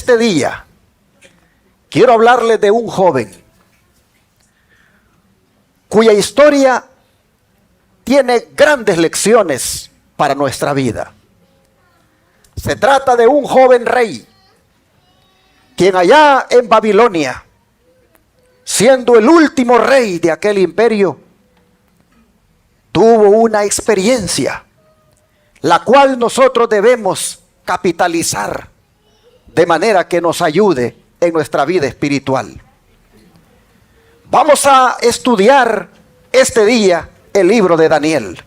este día quiero hablarles de un joven cuya historia tiene grandes lecciones para nuestra vida. Se trata de un joven rey, quien allá en Babilonia, siendo el último rey de aquel imperio, tuvo una experiencia, la cual nosotros debemos capitalizar de manera que nos ayude en nuestra vida espiritual. Vamos a estudiar este día el libro de Daniel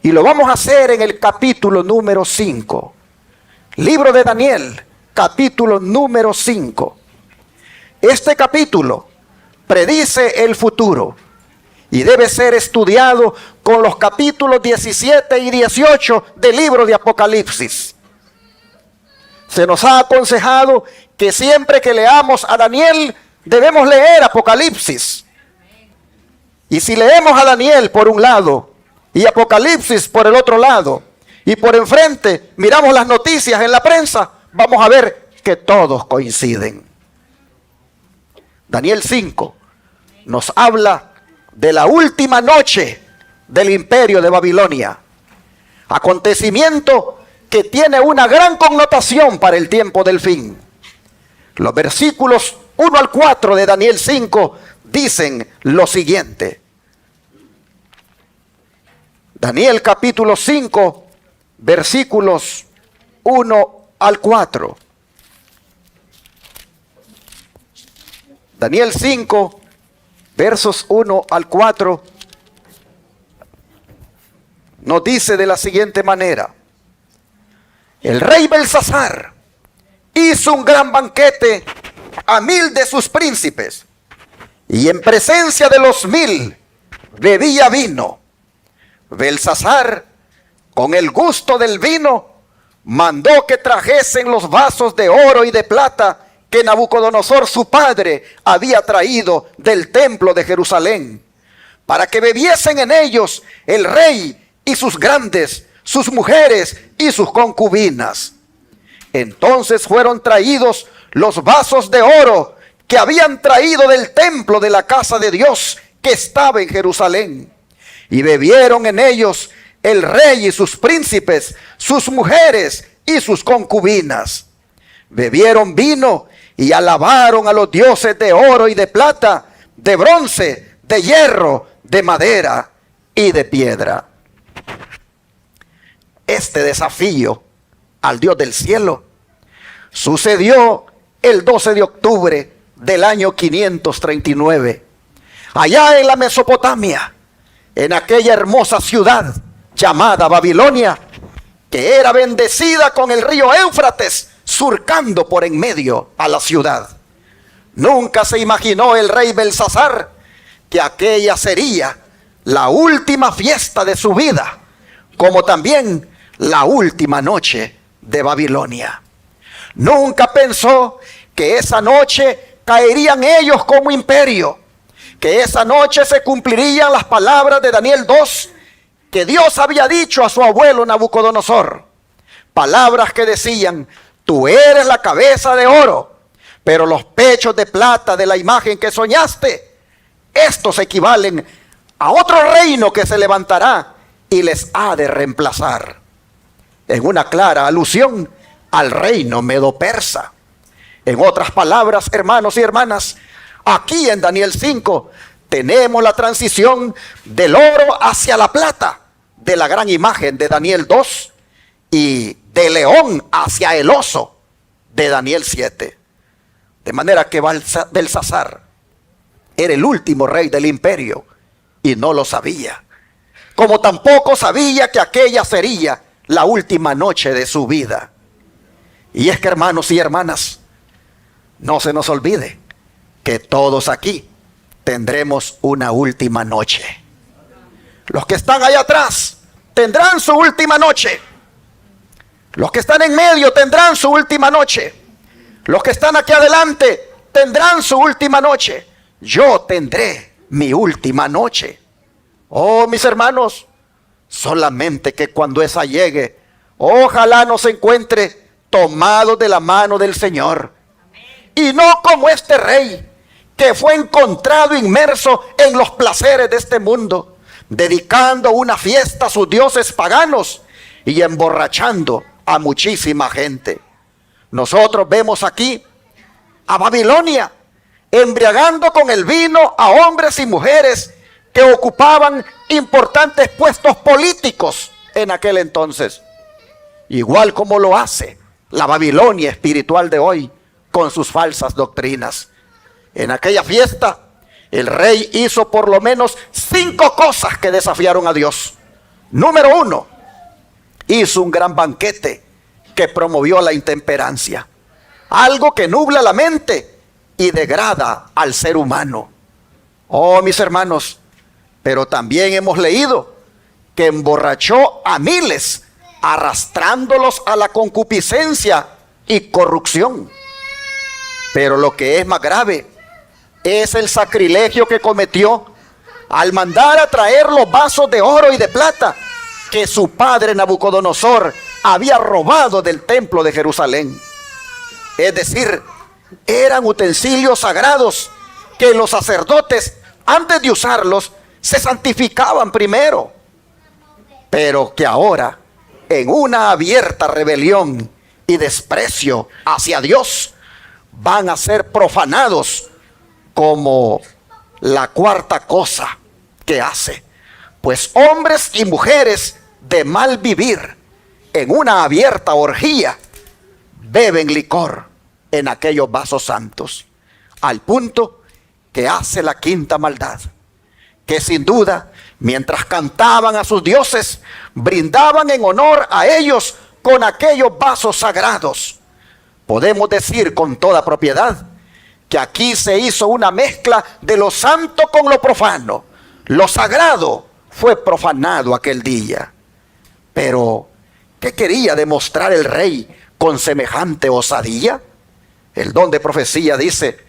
y lo vamos a hacer en el capítulo número 5. Libro de Daniel, capítulo número 5. Este capítulo predice el futuro y debe ser estudiado con los capítulos 17 y 18 del libro de Apocalipsis. Se nos ha aconsejado que siempre que leamos a Daniel debemos leer Apocalipsis. Y si leemos a Daniel por un lado y Apocalipsis por el otro lado, y por enfrente miramos las noticias en la prensa, vamos a ver que todos coinciden. Daniel 5 nos habla de la última noche del imperio de Babilonia, acontecimiento que tiene una gran connotación para el tiempo del fin. Los versículos 1 al 4 de Daniel 5 dicen lo siguiente. Daniel capítulo 5, versículos 1 al 4. Daniel 5, versos 1 al 4, nos dice de la siguiente manera: el rey Belsasar hizo un gran banquete a 1000 de sus príncipes, y en presencia de los 1000 bebía vino. Belsasar, con el gusto del vino, mandó que trajesen los vasos de oro y de plata que Nabucodonosor su padre había traído del templo de Jerusalén, para que bebiesen en ellos el rey y sus grandes, sus mujeres y sus concubinas. Entonces fueron traídos los vasos de oro que habían traído del templo de la casa de Dios que estaba en Jerusalén, y bebieron en ellos el rey y sus príncipes, sus mujeres y sus concubinas. Bebieron vino y alabaron a los dioses de oro y de plata, de bronce, de hierro, de madera y de piedra. Este desafío al Dios del cielo sucedió el 12 de octubre del año 539, allá en la Mesopotamia, en aquella hermosa ciudad llamada Babilonia, que era bendecida con el río Éufrates surcando por en medio a la ciudad. Nunca se imaginó el rey Belsasar que aquella sería la última fiesta de su vida, como también la última noche de Babilonia. Nunca pensó que esa noche caerían ellos como imperio, que esa noche se cumplirían las palabras de Daniel 2 que Dios había dicho a su abuelo Nabucodonosor. Palabras que decían: tú eres la cabeza de oro, pero los pechos de plata de la imagen que soñaste, estos equivalen a otro reino que se levantará y les ha de reemplazar. En una clara alusión al reino medo-persa. En otras palabras, hermanos y hermanas, aquí en Daniel 5 tenemos la transición del oro hacia la plata, de la gran imagen de Daniel 2 y de león hacia el oso de Daniel 7. De manera que Belsasar era el último rey del imperio y no lo sabía. Como tampoco sabía que aquella sería la última noche de su vida. Y es que, hermanos y hermanas, no se nos olvide que todos aquí tendremos una última noche. Los que están allá atrás tendrán su última noche. Los que están en medio tendrán su última noche. Los que están aquí adelante tendrán su última noche. Yo tendré mi última noche. Oh, mis hermanos, solamente que cuando esa llegue, ojalá nos encuentre tomados de la mano del Señor. Y no como este rey, que fue encontrado inmerso en los placeres de este mundo, dedicando una fiesta a sus dioses paganos y emborrachando a muchísima gente. Nosotros vemos aquí a Babilonia embriagando con el vino a hombres y mujeres que ocupaban importantes puestos políticos en aquel entonces, igual como lo hace la Babilonia espiritual de hoy con sus falsas doctrinas. En aquella fiesta el rey hizo por lo menos 5 cosas que desafiaron a Dios. Número 1, hizo un gran banquete que promovió la intemperancia, algo que nubla la mente y degrada al ser humano. Oh, mis hermanos, pero también hemos leído que emborrachó a miles, arrastrándolos a la concupiscencia y corrupción. Pero lo que es más grave es el sacrilegio que cometió al mandar a traer los vasos de oro y de plata que su padre Nabucodonosor había robado del templo de Jerusalén. Es decir, eran utensilios sagrados que los sacerdotes, antes de usarlos, se santificaban primero, pero que ahora, en una abierta rebelión y desprecio hacia Dios, van a ser profanados como la cuarta cosa que hace. Pues hombres y mujeres de mal vivir, en una abierta orgía, beben licor en aquellos vasos santos, al punto que hace la quinta maldad, que sin duda, mientras cantaban a sus dioses, brindaban en honor a ellos con aquellos vasos sagrados. Podemos decir con toda propiedad que aquí se hizo una mezcla de lo santo con lo profano. Lo sagrado fue profanado aquel día. Pero, ¿qué quería demostrar el rey con semejante osadía? El don de profecía dice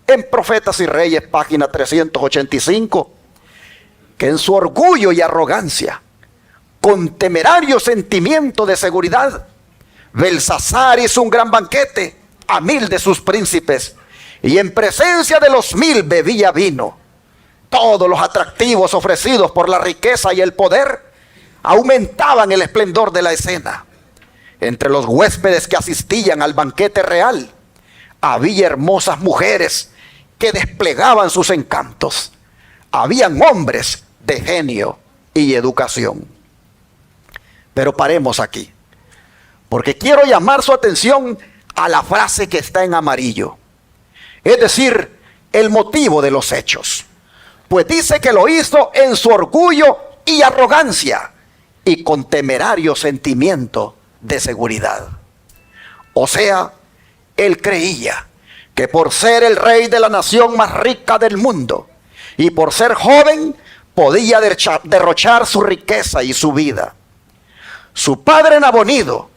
en Profetas y Reyes, página 385, que en su orgullo y arrogancia, con temerario sentimiento de seguridad, Belsasar hizo un gran banquete a 1000 de sus príncipes, y en presencia de los 1000 bebía vino. Todos los atractivos ofrecidos por la riqueza y el poder aumentaban el esplendor de la escena. Entre los huéspedes que asistían al banquete real, había hermosas mujeres que desplegaban sus encantos. Habían hombres de genio y educación. Pero paremos aquí, porque quiero llamar su atención a la frase que está en amarillo, es decir, el motivo de los hechos. Pues dice que lo hizo en su orgullo y arrogancia y con temerario sentimiento de seguridad. O sea, él creía que por ser el rey de la nación más rica del mundo y por ser joven, podía derrochar su riqueza y su vida. Su padre Nabonido,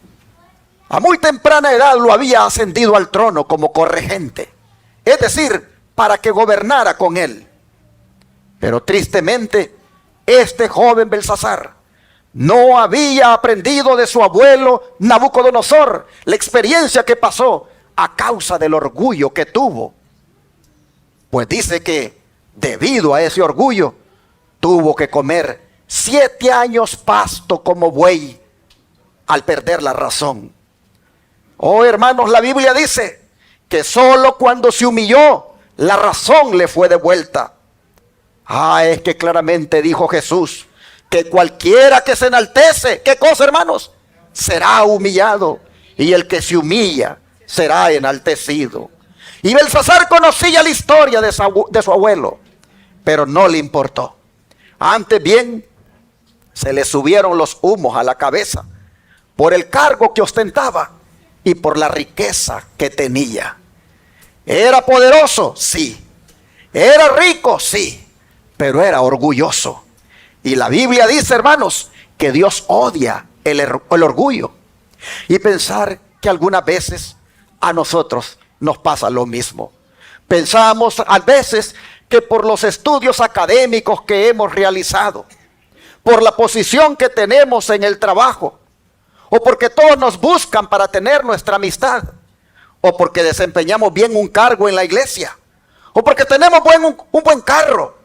a muy temprana edad, lo había ascendido al trono como corregente, es decir, para que gobernara con él. Pero tristemente, este joven Belsasar no había aprendido de su abuelo Nabucodonosor la experiencia que pasó a causa del orgullo que tuvo. Pues dice que debido a ese orgullo, tuvo que comer 7 años pasto como buey al perder la razón. Oh, hermanos, la Biblia dice que solo cuando se humilló, la razón le fue devuelta. Es que claramente dijo Jesús que cualquiera que se enaltece, ¿qué cosa, hermanos? Será humillado, y el que se humilla será enaltecido. Y Belsasar conocía la historia de su abuelo, pero no le importó. Antes bien, se le subieron los humos a la cabeza por el cargo que ostentaba y por la riqueza que tenía. Era poderoso, sí. Era rico, sí. Pero era orgulloso. Y la Biblia dice, hermanos, que Dios odia el orgullo. Y pensar que algunas veces a nosotros nos pasa lo mismo. Pensamos a veces que por los estudios académicos que hemos realizado, por la posición que tenemos en el trabajo, o porque todos nos buscan para tener nuestra amistad, o porque desempeñamos bien un cargo en la iglesia, o porque tenemos un buen carro.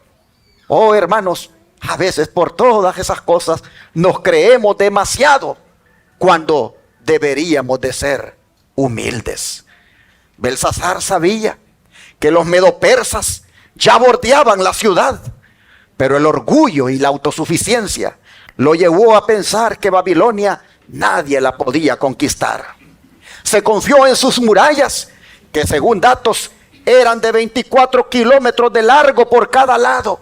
Oh, hermanos, a veces por todas esas cosas nos creemos demasiado cuando deberíamos de ser humildes. Belsasar sabía que los medopersas ya bordeaban la ciudad, pero el orgullo y la autosuficiencia lo llevó a pensar que Babilonia nadie la podía conquistar. Se confió en sus murallas, que según datos eran de 24 kilómetros de largo por cada lado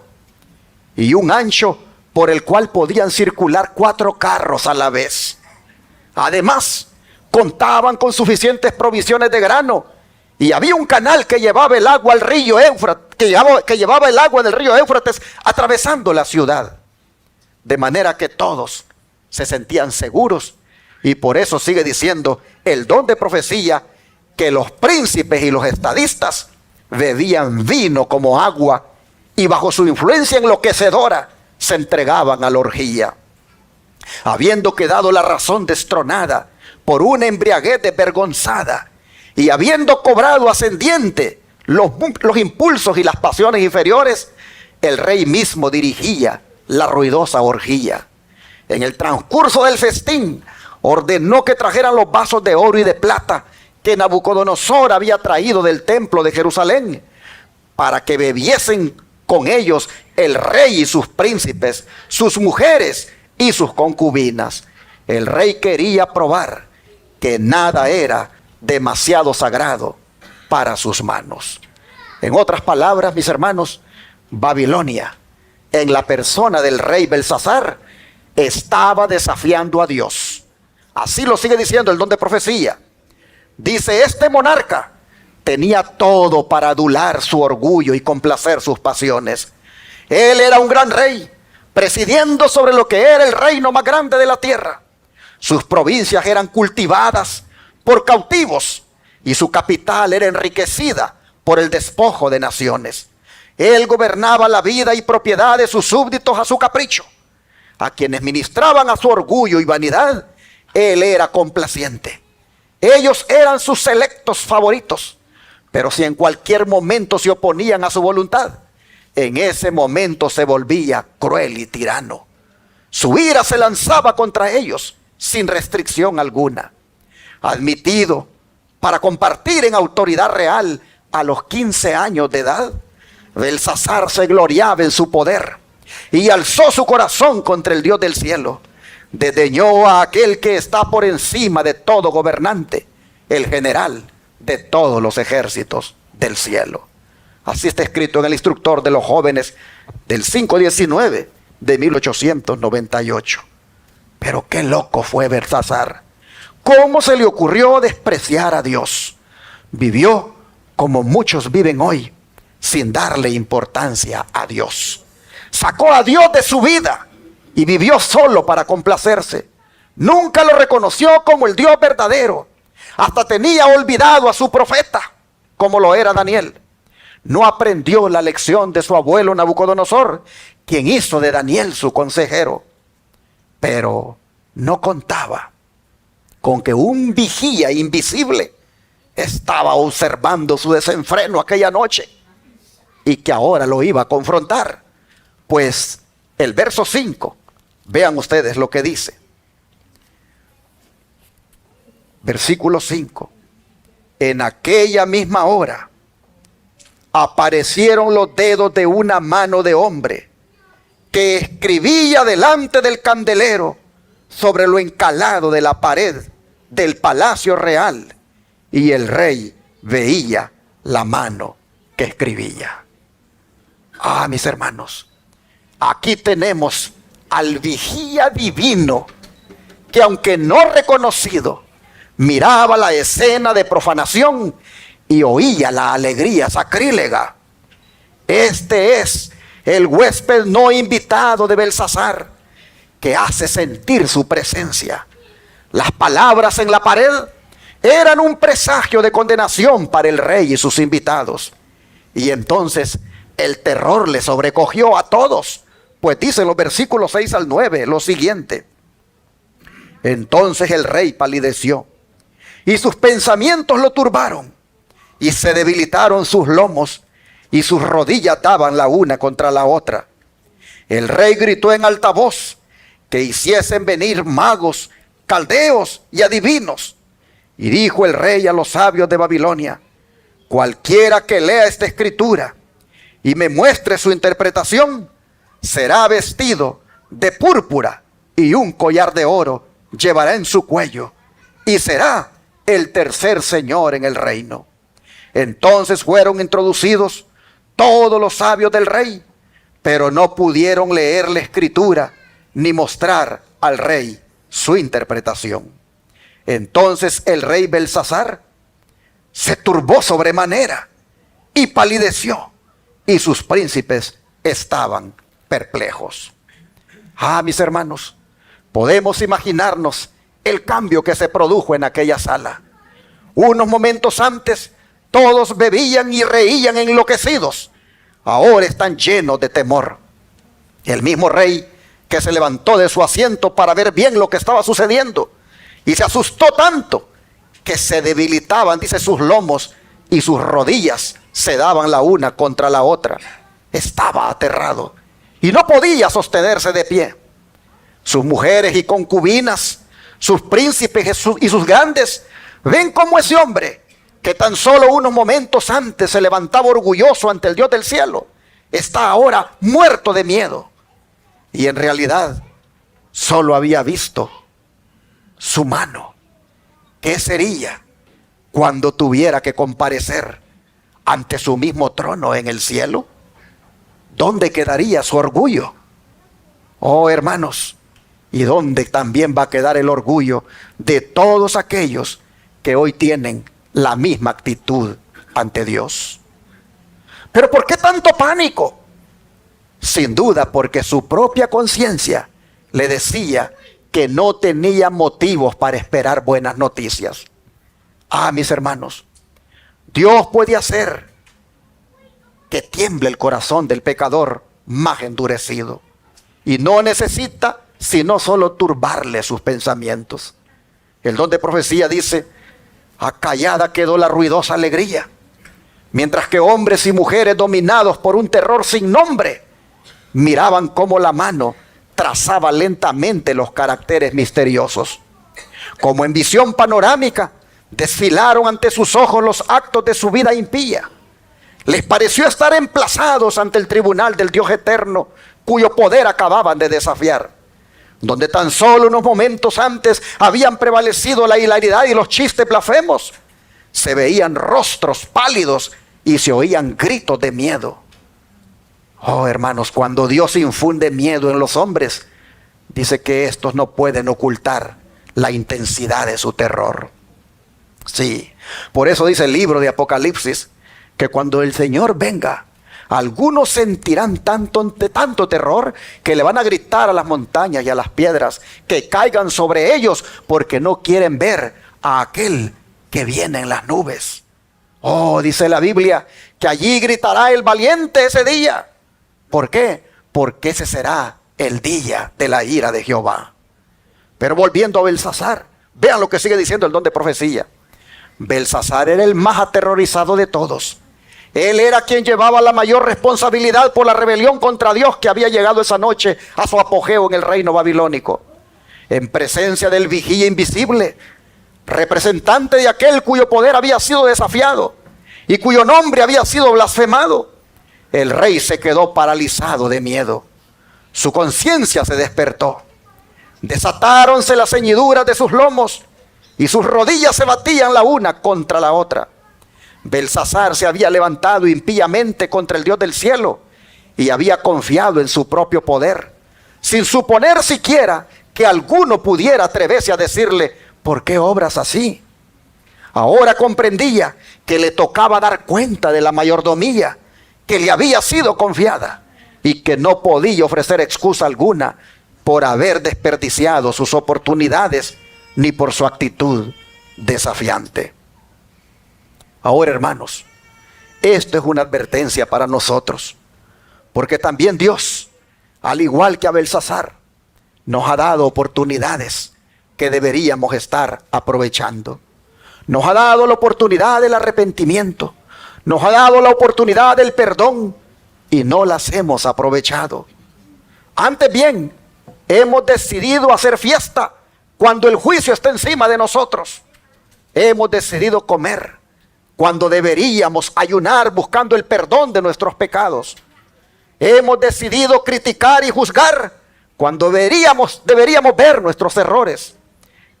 y un ancho por el cual podían circular 4 carros a la vez. Además, contaban con suficientes provisiones de grano y había un canal que llevaba el agua al río Éufrates, que llevaba el agua del río Éufrates atravesando la ciudad. De manera que todos se sentían seguros, y por eso sigue diciendo el don de profecía que los príncipes y los estadistas bebían vino como agua y bajo su influencia enloquecedora se entregaban a la orgía. Habiendo quedado la razón destronada por una embriaguez desvergonzada y habiendo cobrado ascendiente los impulsos y las pasiones inferiores, el rey mismo dirigía la ruidosa orgía. En el transcurso del festín ordenó que trajeran los vasos de oro y de plata que Nabucodonosor había traído del templo de Jerusalén, para que bebiesen con ellos el rey y sus príncipes, sus mujeres y sus concubinas. El rey quería probar que nada era demasiado sagrado para sus manos. En otras palabras, mis hermanos, Babilonia, en la persona del rey Belsasar, estaba desafiando a Dios. Así lo sigue diciendo el don de profecía. Dice, este monarca tenía todo para adular su orgullo y complacer sus pasiones. Él era un gran rey, presidiendo sobre lo que era el reino más grande de la tierra. Sus provincias eran cultivadas por cautivos y su capital era enriquecida por el despojo de naciones. Él gobernaba la vida y propiedad de sus súbditos a su capricho. A quienes ministraban a su orgullo y vanidad, él era complaciente. Ellos eran sus selectos favoritos. Pero si en cualquier momento se oponían a su voluntad, en ese momento se volvía cruel y tirano. Su ira se lanzaba contra ellos sin restricción alguna. Admitido para compartir en autoridad real a los 15 años de edad, Belsasar se gloriaba en su poder y alzó su corazón contra el Dios del cielo. Desdeñó a aquel que está por encima de todo gobernante, el general de todos los ejércitos del cielo. Así está escrito en el Instructor de los Jóvenes del 5/19 de 1898. Pero qué loco fue Belsasar. ¿Cómo se le ocurrió despreciar a Dios? Vivió como muchos viven hoy, sin darle importancia a Dios. Sacó a Dios de su vida y vivió solo para complacerse. Nunca lo reconoció como el Dios verdadero. Hasta tenía olvidado a su profeta, como lo era Daniel. No aprendió la lección de su abuelo Nabucodonosor, quien hizo de Daniel su consejero. Pero no contaba con que un vigía invisible estaba observando su desenfreno aquella noche y que ahora lo iba a confrontar. Pues el verso 5, vean ustedes lo que dice. Versículo 5. En aquella misma hora aparecieron los dedos de una mano de hombre que escribía delante del candelero sobre lo encalado de la pared del palacio real, y el rey veía la mano que escribía. Ah, mis hermanos, aquí tenemos al vigía divino que, aunque no reconocido, miraba la escena de profanación y oía la alegría sacrílega. Este es el huésped no invitado de Belsasar, que hace sentir su presencia. Las palabras en la pared eran un presagio de condenación para el rey y sus invitados. Y entonces el terror le sobrecogió a todos, pues dicen los versículos 6 al 9 lo siguiente. Entonces el rey palideció, y sus pensamientos lo turbaron, y se debilitaron sus lomos, y sus rodillas daban la una contra la otra. El rey gritó en alta voz que hiciesen venir magos, caldeos y adivinos. Y dijo el rey a los sabios de Babilonia: cualquiera que lea esta escritura y me muestre su interpretación, será vestido de púrpura y un collar de oro llevará en su cuello, y será el tercer señor en el reino. Entonces fueron introducidos todos los sabios del rey, pero no pudieron leer la escritura ni mostrar al rey su interpretación. Entonces el rey Belsasar se turbó sobremanera y palideció, y sus príncipes estaban perplejos. Mis hermanos, podemos imaginarnos el cambio que se produjo en aquella sala. Unos momentos antes todos bebían y reían enloquecidos. Ahora están llenos de temor. El mismo rey, que se levantó de su asiento para ver bien lo que estaba sucediendo, y se asustó tanto que se debilitaban, dice, sus lomos, y sus rodillas se daban la una contra la otra. Estaba aterrado y no podía sostenerse de pie. Sus mujeres y concubinas, sus príncipes y sus grandes, ven cómo ese hombre, que tan solo unos momentos antes se levantaba orgulloso ante el Dios del cielo, está ahora muerto de miedo. Y en realidad solo había visto su mano. ¿Qué sería cuando tuviera que comparecer ante su mismo trono en el cielo? ¿Dónde quedaría su orgullo? Oh, hermanos, ¿y dónde también va a quedar el orgullo de todos aquellos que hoy tienen la misma actitud ante Dios? ¿Pero por qué tanto pánico? Sin duda porque su propia conciencia le decía que no tenía motivos para esperar buenas noticias. Mis hermanos, Dios puede hacer que tiemble el corazón del pecador más endurecido, y no necesita sino solo turbarle sus pensamientos. El don de profecía dice: acallada quedó la ruidosa alegría, mientras que hombres y mujeres dominados por un terror sin nombre miraban cómo la mano trazaba lentamente los caracteres misteriosos. Como en visión panorámica, desfilaron ante sus ojos los actos de su vida impía. Les pareció estar emplazados ante el tribunal del Dios eterno, cuyo poder acababan de desafiar. Donde tan solo unos momentos antes habían prevalecido la hilaridad y los chistes blasfemos, se veían rostros pálidos y se oían gritos de miedo. Oh, hermanos, cuando Dios infunde miedo en los hombres, dice que estos no pueden ocultar la intensidad de su terror. Sí, por eso dice el libro de Apocalipsis que cuando el Señor venga, algunos sentirán tanto terror que le van a gritar a las montañas y a las piedras que caigan sobre ellos, porque no quieren ver a aquel que viene en las nubes. Oh, dice la Biblia que allí gritará el valiente ese día. ¿Por qué? Porque ese será el día de la ira de Jehová. Pero volviendo a Belsasar, vean lo que sigue diciendo el don de profecía. Belsasar era el más aterrorizado de todos. Él era quien llevaba la mayor responsabilidad por la rebelión contra Dios que había llegado esa noche a su apogeo en el reino babilónico. En presencia del vigía invisible, representante de aquel cuyo poder había sido desafiado y cuyo nombre había sido blasfemado, el rey se quedó paralizado de miedo. Su conciencia se despertó. Desatáronse las ceñiduras de sus lomos y sus rodillas se batían la una contra la otra. Belsasar se había levantado impíamente contra el Dios del cielo y había confiado en su propio poder, sin suponer siquiera que alguno pudiera atreverse a decirle: ¿por qué obras así? Ahora comprendía que le tocaba dar cuenta de la mayordomía que le había sido confiada y que no podía ofrecer excusa alguna por haber desperdiciado sus oportunidades ni por su actitud desafiante. Ahora, hermanos, esto es una advertencia para nosotros, porque también Dios, al igual que a Belsasar, nos ha dado oportunidades que deberíamos estar aprovechando. Nos ha dado la oportunidad del arrepentimiento, nos ha dado la oportunidad del perdón y no las hemos aprovechado. Antes bien, hemos decidido hacer fiesta cuando el juicio está encima de nosotros. Hemos decidido comer cuando deberíamos ayunar buscando el perdón de nuestros pecados. Hemos decidido criticar y juzgar cuando deberíamos ver nuestros errores.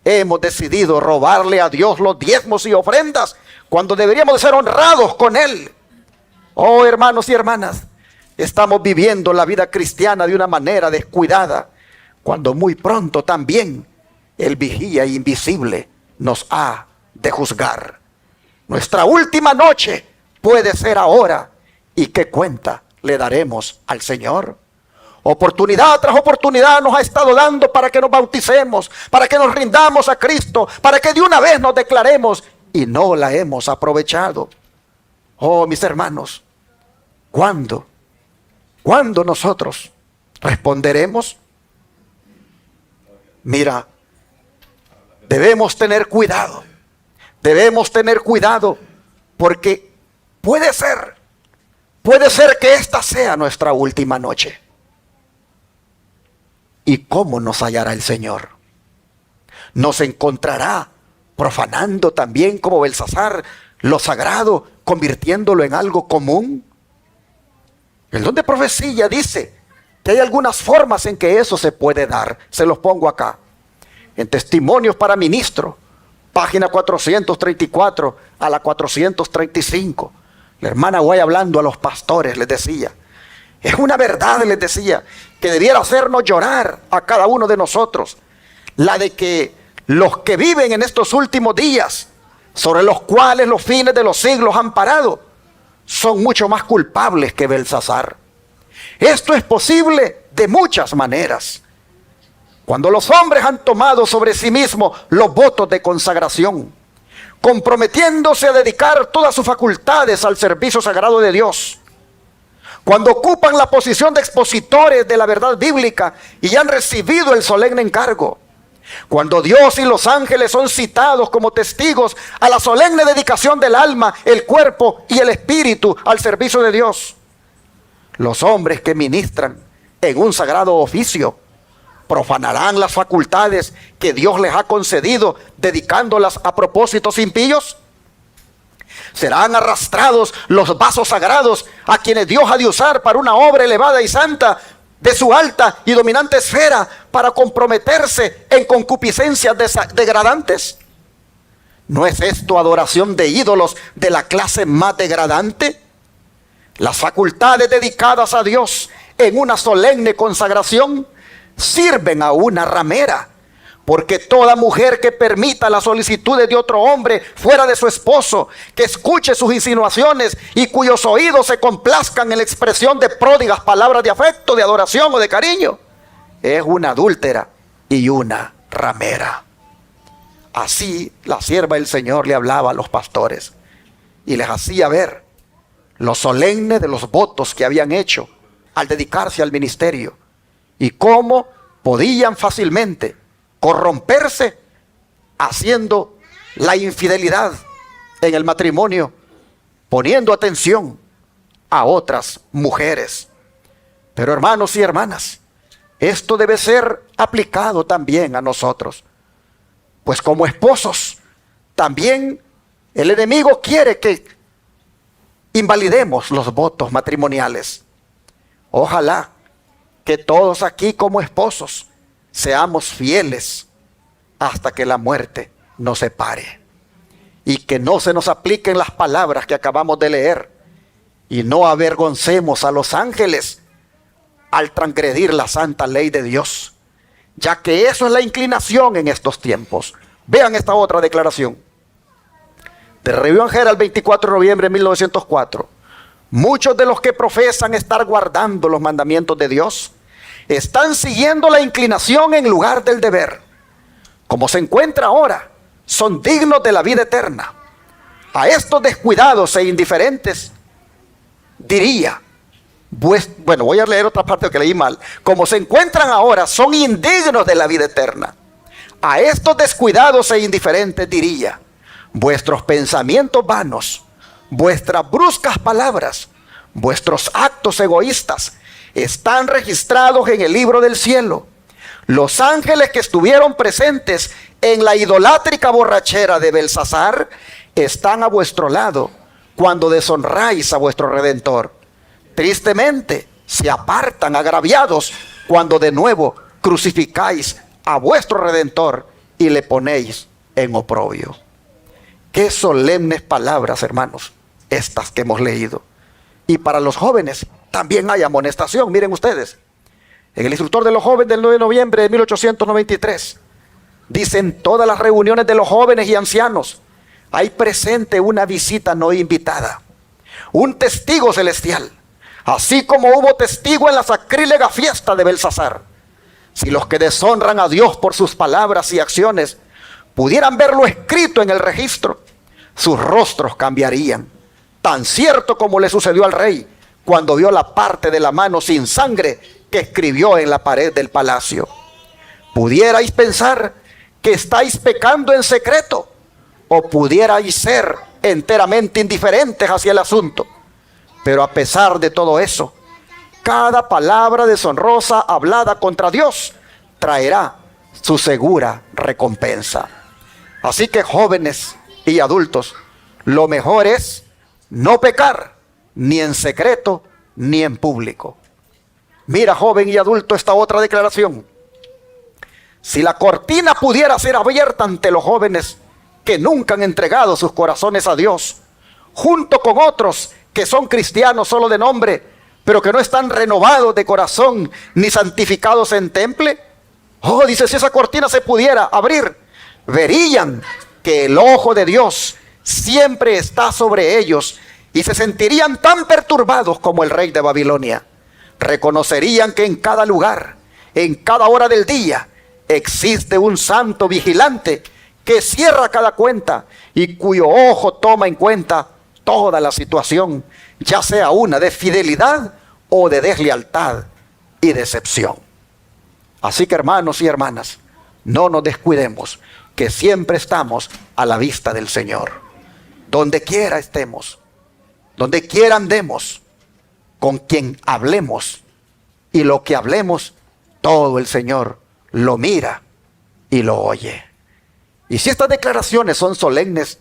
Hemos decidido robarle a Dios los diezmos y ofrendas cuando deberíamos de ser honrados con Él. Oh, hermanos y hermanas, estamos viviendo la vida cristiana de una manera descuidada, cuando muy pronto también el vigía invisible nos ha de juzgar. Nuestra última noche puede ser ahora. ¿Y qué cuenta le daremos al Señor? Oportunidad tras oportunidad nos ha estado dando para que nos bauticemos, para que nos rindamos a Cristo, para que de una vez nos declaremos, y no la hemos aprovechado. Oh, mis hermanos, ¿cuándo nosotros responderemos? Mira, debemos tener cuidado porque puede ser que esta sea nuestra última noche. ¿Y cómo nos hallará el Señor? ¿Nos encontrará profanando también como Belsasar lo sagrado, convirtiéndolo en algo común? El don de profecía dice que hay algunas formas en que eso se puede dar. Se los pongo acá. En Testimonios para Ministro, página 434 a la 435. La hermana Guay, hablando a los pastores, les decía, es una verdad, les decía, que debiera hacernos llorar a cada uno de nosotros, la de que los que viven en estos últimos días, sobre los cuales los fines de los siglos han parado, son mucho más culpables que Belsasar. Esto es posible de muchas maneras. Cuando los hombres han tomado sobre sí mismos los votos de consagración, comprometiéndose a dedicar todas sus facultades al servicio sagrado de Dios, cuando ocupan la posición de expositores de la verdad bíblica y han recibido el solemne encargo, cuando Dios y los ángeles son citados como testigos a la solemne dedicación del alma, el cuerpo y el espíritu al servicio de Dios, los hombres que ministran en un sagrado oficio profanarán las facultades que Dios les ha concedido, dedicándolas a propósitos impíos. Serán arrastrados los vasos sagrados a quienes Dios ha de usar para una obra elevada y santa de su alta y dominante esfera, para comprometerse en concupiscencias degradantes. ¿No es esto adoración de ídolos de la clase más degradante? Las facultades dedicadas a Dios en una solemne consagración sirven a una ramera, porque toda mujer que permita las solicitudes de otro hombre fuera de su esposo, que escuche sus insinuaciones y cuyos oídos se complazcan en la expresión de pródigas palabras de afecto, de adoración o de cariño, es una adúltera y una ramera. Así la sierva del Señor le hablaba a los pastores y les hacía ver lo solemne de los votos que habían hecho al dedicarse al ministerio y cómo podían fácilmente corromperse haciendo la infidelidad en el matrimonio, poniendo atención a otras mujeres. Pero hermanos y hermanas, esto debe ser aplicado también a nosotros, pues como esposos también el enemigo quiere que invalidemos los votos matrimoniales. Ojalá que todos aquí como esposos seamos fieles hasta que la muerte nos separe, y que no se nos apliquen las palabras que acabamos de leer, y no avergoncemos a los ángeles al transgredir la santa ley de Dios, ya que eso es la inclinación en estos tiempos. Vean esta otra declaración de Review and Herald, 24 de noviembre de 1904. Muchos de los que profesan estar guardando los mandamientos de Dios están siguiendo la inclinación en lugar del deber. Como se encuentra ahora, son dignos de la vida eterna. A estos descuidados e indiferentes diría, bueno, voy a leer otra parte que leí mal. Como se encuentran ahora, son indignos de la vida eterna. A estos descuidados e indiferentes diría: vuestros pensamientos vanos, vuestras bruscas palabras, vuestros actos egoístas están registrados en el libro del cielo. Los ángeles que estuvieron presentes en la idolátrica borrachera de Belsasar están a vuestro lado cuando deshonráis a vuestro Redentor. Tristemente se apartan agraviados cuando de nuevo crucificáis a vuestro Redentor y le ponéis en oprobio. Qué solemnes palabras, hermanos, estas que hemos leído. Y para los jóvenes también hay amonestación. Miren ustedes, en el Instructor de los Jóvenes del 9 de noviembre de 1893, dicen: todas las reuniones de los jóvenes y ancianos hay presente una visita no invitada, un testigo celestial, así como hubo testigo en la sacrílega fiesta de Belsasar. Si los que deshonran a Dios por sus palabras y acciones pudieran verlo escrito en el registro, sus rostros cambiarían, tan cierto como le sucedió al rey cuando vio la parte de la mano sin sangre que escribió en la pared del palacio. Pudierais pensar que estáis pecando en secreto, o pudierais ser enteramente indiferentes hacia el asunto. Pero a pesar de todo eso, cada palabra deshonrosa hablada contra Dios traerá su segura recompensa. Así que, jóvenes y adultos, lo mejor es no pecar, ni en secreto ni en público. Mira, joven y adulto, esta otra declaración. Si la cortina pudiera ser abierta ante los jóvenes que nunca han entregado sus corazones a Dios, junto con otros que son cristianos solo de nombre, pero que no están renovados de corazón ni santificados en temple, dice, si esa cortina se pudiera abrir, verían que el ojo de Dios siempre está sobre ellos y se sentirían tan perturbados como el rey de Babilonia. Reconocerían que en cada lugar, en cada hora del día, existe un santo vigilante que cierra cada cuenta y cuyo ojo toma en cuenta toda la situación, ya sea una de fidelidad o de deslealtad y decepción. Así que, hermanos y hermanas, no nos descuidemos, que siempre estamos a la vista del Señor. Donde quiera estemos, donde quiera andemos, con quien hablemos y lo que hablemos, todo el Señor lo mira y lo oye. Y si estas declaraciones son solemnes,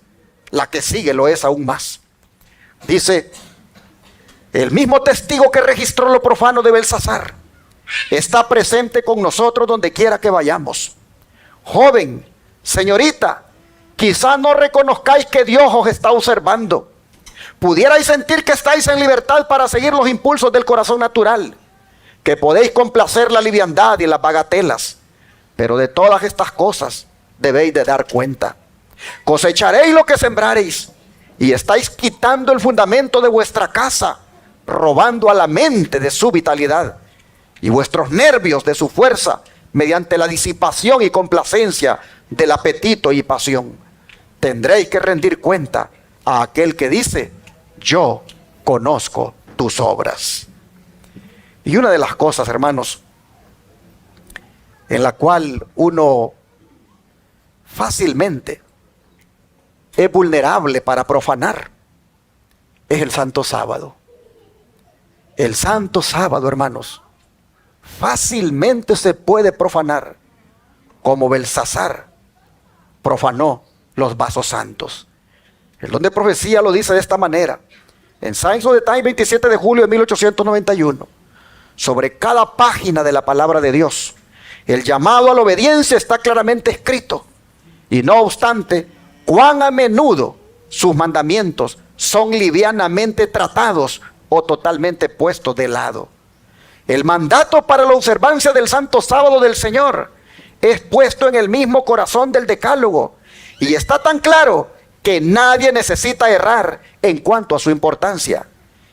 la que sigue lo es aún más. Dice: el mismo testigo que registró lo profano de Belsasar está presente con nosotros donde quiera que vayamos. Joven, señorita, quizá no reconozcáis que Dios os está observando. Pudierais sentir que estáis en libertad para seguir los impulsos del corazón natural, que podéis complacer la liviandad y las bagatelas, pero de todas estas cosas debéis de dar cuenta. Cosecharéis lo que sembraréis, y estáis quitando el fundamento de vuestra casa, robando a la mente de su vitalidad y vuestros nervios de su fuerza, mediante la disipación y complacencia del apetito y pasión. Tendréis que rendir cuenta a aquel que dice: yo conozco tus obras. Y una de las cosas, hermanos, en la cual uno fácilmente es vulnerable para profanar, es el Santo Sábado. El Santo Sábado, hermanos, fácilmente se puede profanar, como Belsasar profanó los vasos santos. El don de profecía lo dice de esta manera, en Signs of the Times, 27 de julio de 1891. Sobre cada página de la palabra de Dios, el llamado a la obediencia está claramente escrito. Y no obstante, cuán a menudo sus mandamientos son livianamente tratados o totalmente puestos de lado. El mandato para la observancia del Santo Sábado del Señor es puesto en el mismo corazón del Decálogo, y está tan claro que nadie necesita errar en cuanto a su importancia.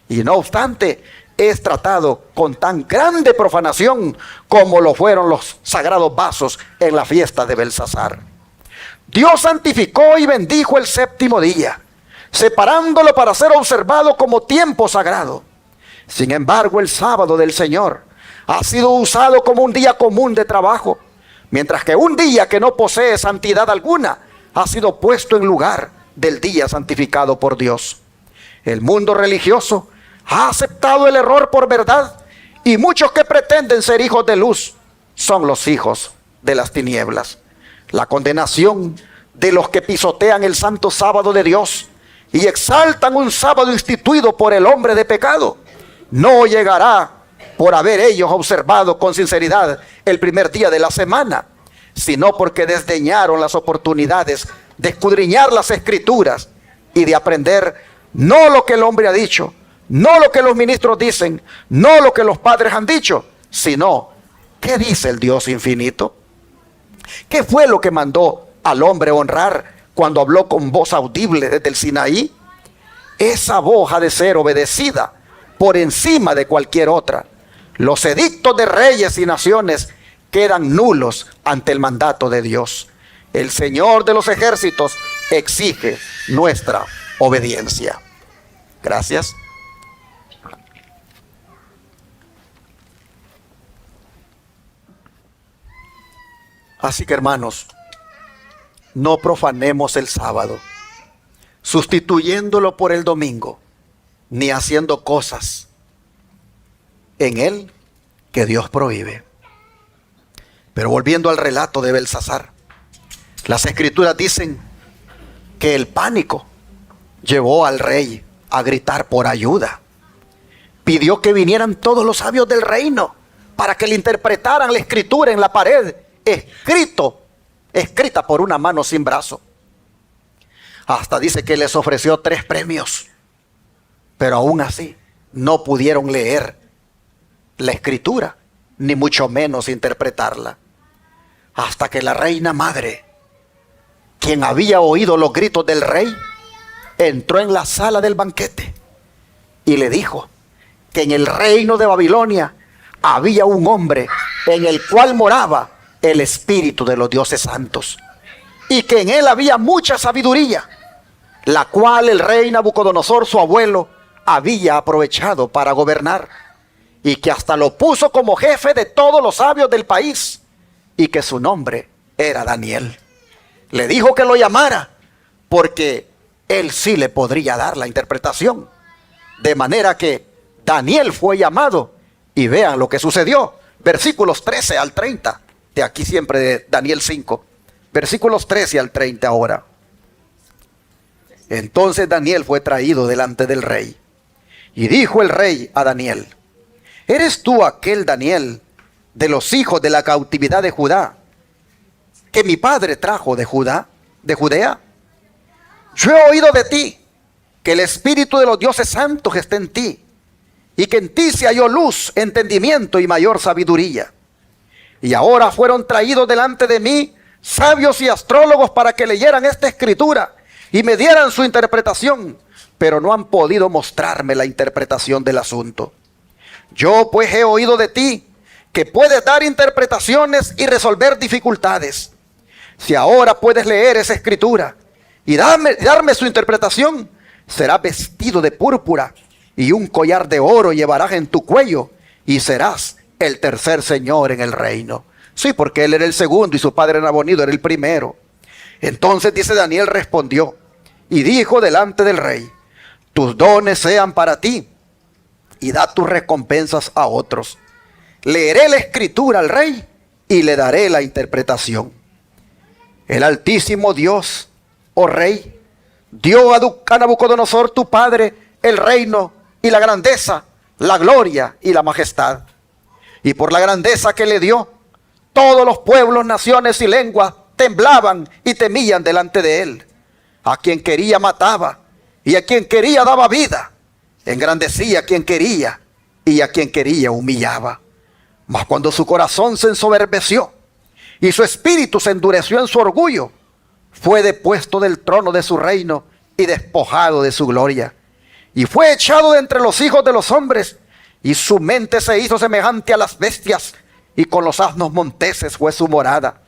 Y no obstante, es tratado con tan grande profanación como lo fueron los sagrados vasos en la fiesta de Belsasar. Dios santificó y bendijo el séptimo día, separándolo para ser observado como tiempo sagrado. Sin embargo, el sábado del Señor ha sido usado como un día común de trabajo, mientras que un día que no posee santidad alguna ha sido puesto en lugar del día santificado por Dios. El mundo religioso ha aceptado el error por verdad, y muchos que pretenden ser hijos de luz son los hijos de las tinieblas. La condenación de los que pisotean el santo sábado de Dios y exaltan un sábado instituido por el hombre de pecado no llegará por haber ellos observado con sinceridad el primer día de la semana, sino porque desdeñaron las oportunidades de escudriñar las escrituras y de aprender no lo que el hombre ha dicho, no lo que los ministros dicen, no lo que los padres han dicho, sino ¿qué dice el Dios infinito? ¿Qué fue lo que mandó al hombre honrar cuando habló con voz audible desde el Sinaí? Esa voz ha de ser obedecida por encima de cualquier otra. Los edictos de reyes y naciones quedan nulos ante el mandato de Dios. El Señor de los ejércitos exige nuestra obediencia. Gracias. Así que, hermanos, no profanemos el sábado, sustituyéndolo por el domingo, ni haciendo cosas en él que Dios prohíbe. Pero volviendo al relato de Belsasar, las escrituras dicen que el pánico llevó al rey a gritar por ayuda. Pidió que vinieran todos los sabios del reino para que le interpretaran la escritura en la pared, escrita por una mano sin brazo. Hasta dice que les ofreció 3 premios, pero aún así no pudieron leer la escritura, ni mucho menos interpretarla. Hasta que la reina madre, quien había oído los gritos del rey, entró en la sala del banquete y le dijo que en el reino de Babilonia había un hombre en el cual moraba el espíritu de los dioses santos, y que en él había mucha sabiduría, la cual el rey Nabucodonosor, su abuelo, había aprovechado para gobernar, y que hasta lo puso como jefe de todos los sabios del país, y que su nombre era Daniel. Le dijo que lo llamara, porque él sí le podría dar la interpretación. De manera que Daniel fue llamado, y vean lo que sucedió. Versículos 13 al 30, de aquí siempre de Daniel 5. Versículos 13 al 30 ahora. Entonces Daniel fue traído delante del rey. Y dijo el rey a Daniel: ¿eres tú aquel Daniel de los hijos de la cautividad de Judá, que mi padre trajo de Judea? Yo he oído de ti que el espíritu de los dioses santos está en ti, y que en ti se halló luz, entendimiento y mayor sabiduría. Y ahora fueron traídos delante de mí sabios y astrólogos para que leyeran esta escritura y me dieran su interpretación, pero no han podido mostrarme la interpretación del asunto. Yo pues he oído de ti que puedes dar interpretaciones y resolver dificultades. Si ahora puedes leer esa escritura y darme su interpretación, serás vestido de púrpura y un collar de oro llevarás en tu cuello, y serás el tercer señor en el reino. Sí, porque él era el segundo y su padre Nabonido era el primero. Entonces dice Daniel, respondió y dijo delante del rey: tus dones sean para ti y da tus recompensas a otros. Leeré la escritura al rey y le daré la interpretación. El Altísimo Dios, oh rey, dio a Nabucodonosor tu padre el reino y la grandeza, la gloria y la majestad. Y por la grandeza que le dio, todos los pueblos, naciones y lenguas temblaban y temían delante de él. A quien quería mataba, y a quien quería daba vida. Engrandecía a quien quería, y a quien quería humillaba. Mas cuando su corazón se ensoberbeció y su espíritu se endureció en su orgullo, fue depuesto del trono de su reino y despojado de su gloria. Y fue echado de entre los hijos de los hombres, y su mente se hizo semejante a las bestias, y con los asnos monteses fue su morada.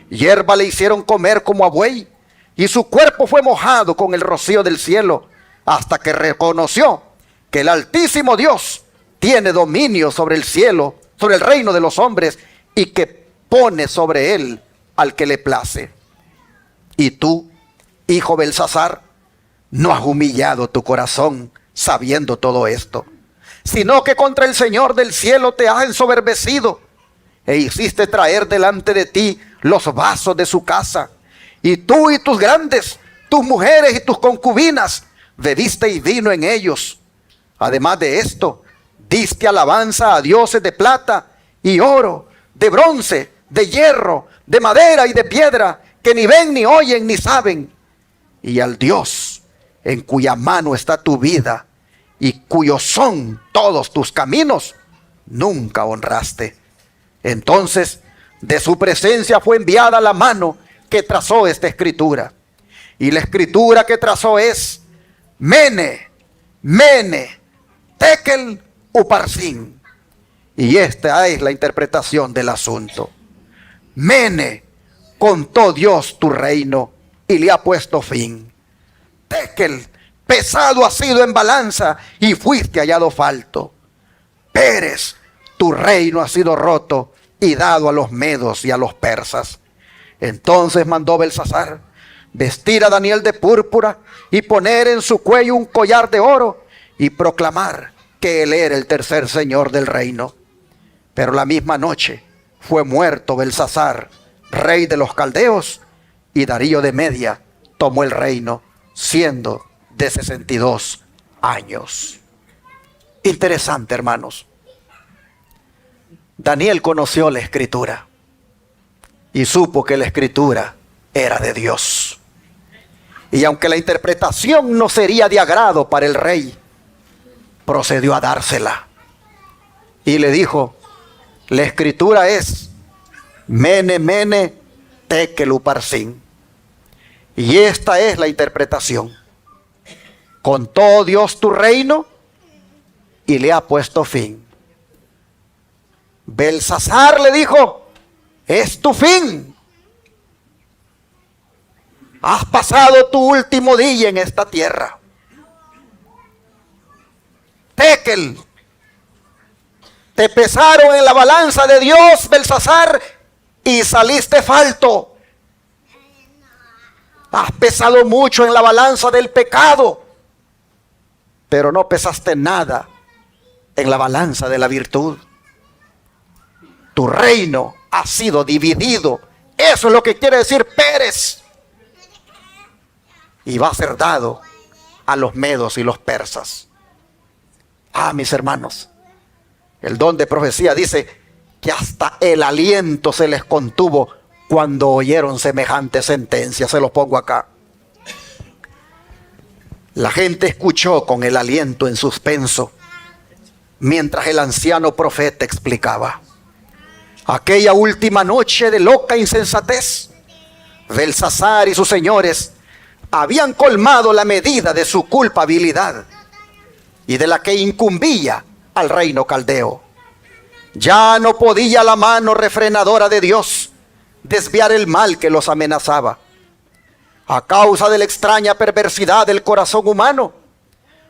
Hierba le hicieron comer como a buey, y su cuerpo fue mojado con el rocío del cielo, hasta que reconoció que el Altísimo Dios tiene dominio sobre el cielo, sobre el reino de los hombres, y que pone sobre él al que le place. Y tú, hijo Belsasar, no has humillado tu corazón sabiendo todo esto, sino que contra el Señor del cielo te has ensoberbecido e hiciste traer delante de ti los vasos de su casa. Y tú y tus grandes, tus mujeres y tus concubinas, bebisteis vino en ellos. Además de esto, diste alabanza a dioses de plata y oro, de bronce, de hierro, de madera y de piedra, que ni ven, ni oyen, ni saben. Y al Dios en cuya mano está tu vida y cuyos son todos tus caminos, nunca honraste. Entonces, de su presencia fue enviada la mano que trazó esta escritura. Y la escritura que trazó es Mene, Mene, Tekel, Uparsin. Y esta es la interpretación del asunto. Mene, contó Dios tu reino y le ha puesto fin. Tekel, pesado has sido en balanza y fuiste hallado falto. Peres, tu reino ha sido roto y dado a los medos y a los persas. Entonces mandó Belsasar vestir a Daniel de púrpura y poner en su cuello un collar de oro y proclamar que él era el tercer señor del reino. Pero la misma noche fue muerto Belsasar, rey de los caldeos, y Darío de Media tomó el reino, siendo de 62 años. Interesante, hermanos. Daniel conoció la escritura y supo que la escritura era de Dios. Y aunque la interpretación no sería de agrado para el rey, procedió a dársela. Y le dijo, la escritura es Mene, Mene, Tekel, Uparsin. Y esta es la interpretación. Contó Dios tu reino y le ha puesto fin. Belsasar le dijo, es tu fin. Has pasado tu último día en esta tierra. Tekel, te pesaron en la balanza de Dios, Belsasar, y saliste falto. Has pesado mucho en la balanza del pecado, pero no pesaste nada en la balanza de la virtud. Tu reino ha sido dividido. Eso es lo que quiere decir Peres. Y va a ser dado a los medos y los persas. Ah, mis hermanos, el don de profecía dice que hasta el aliento se les contuvo cuando oyeron semejante sentencia. Se lo pongo acá. La gente escuchó con el aliento en suspenso, mientras el anciano profeta explicaba. Aquella última noche de loca insensatez, Belsasar y sus señores habían colmado la medida de su culpabilidad y de la que incumbía al reino caldeo. Ya no podía la mano refrenadora de Dios desviar el mal que los amenazaba. A causa de la extraña perversidad del corazón humano,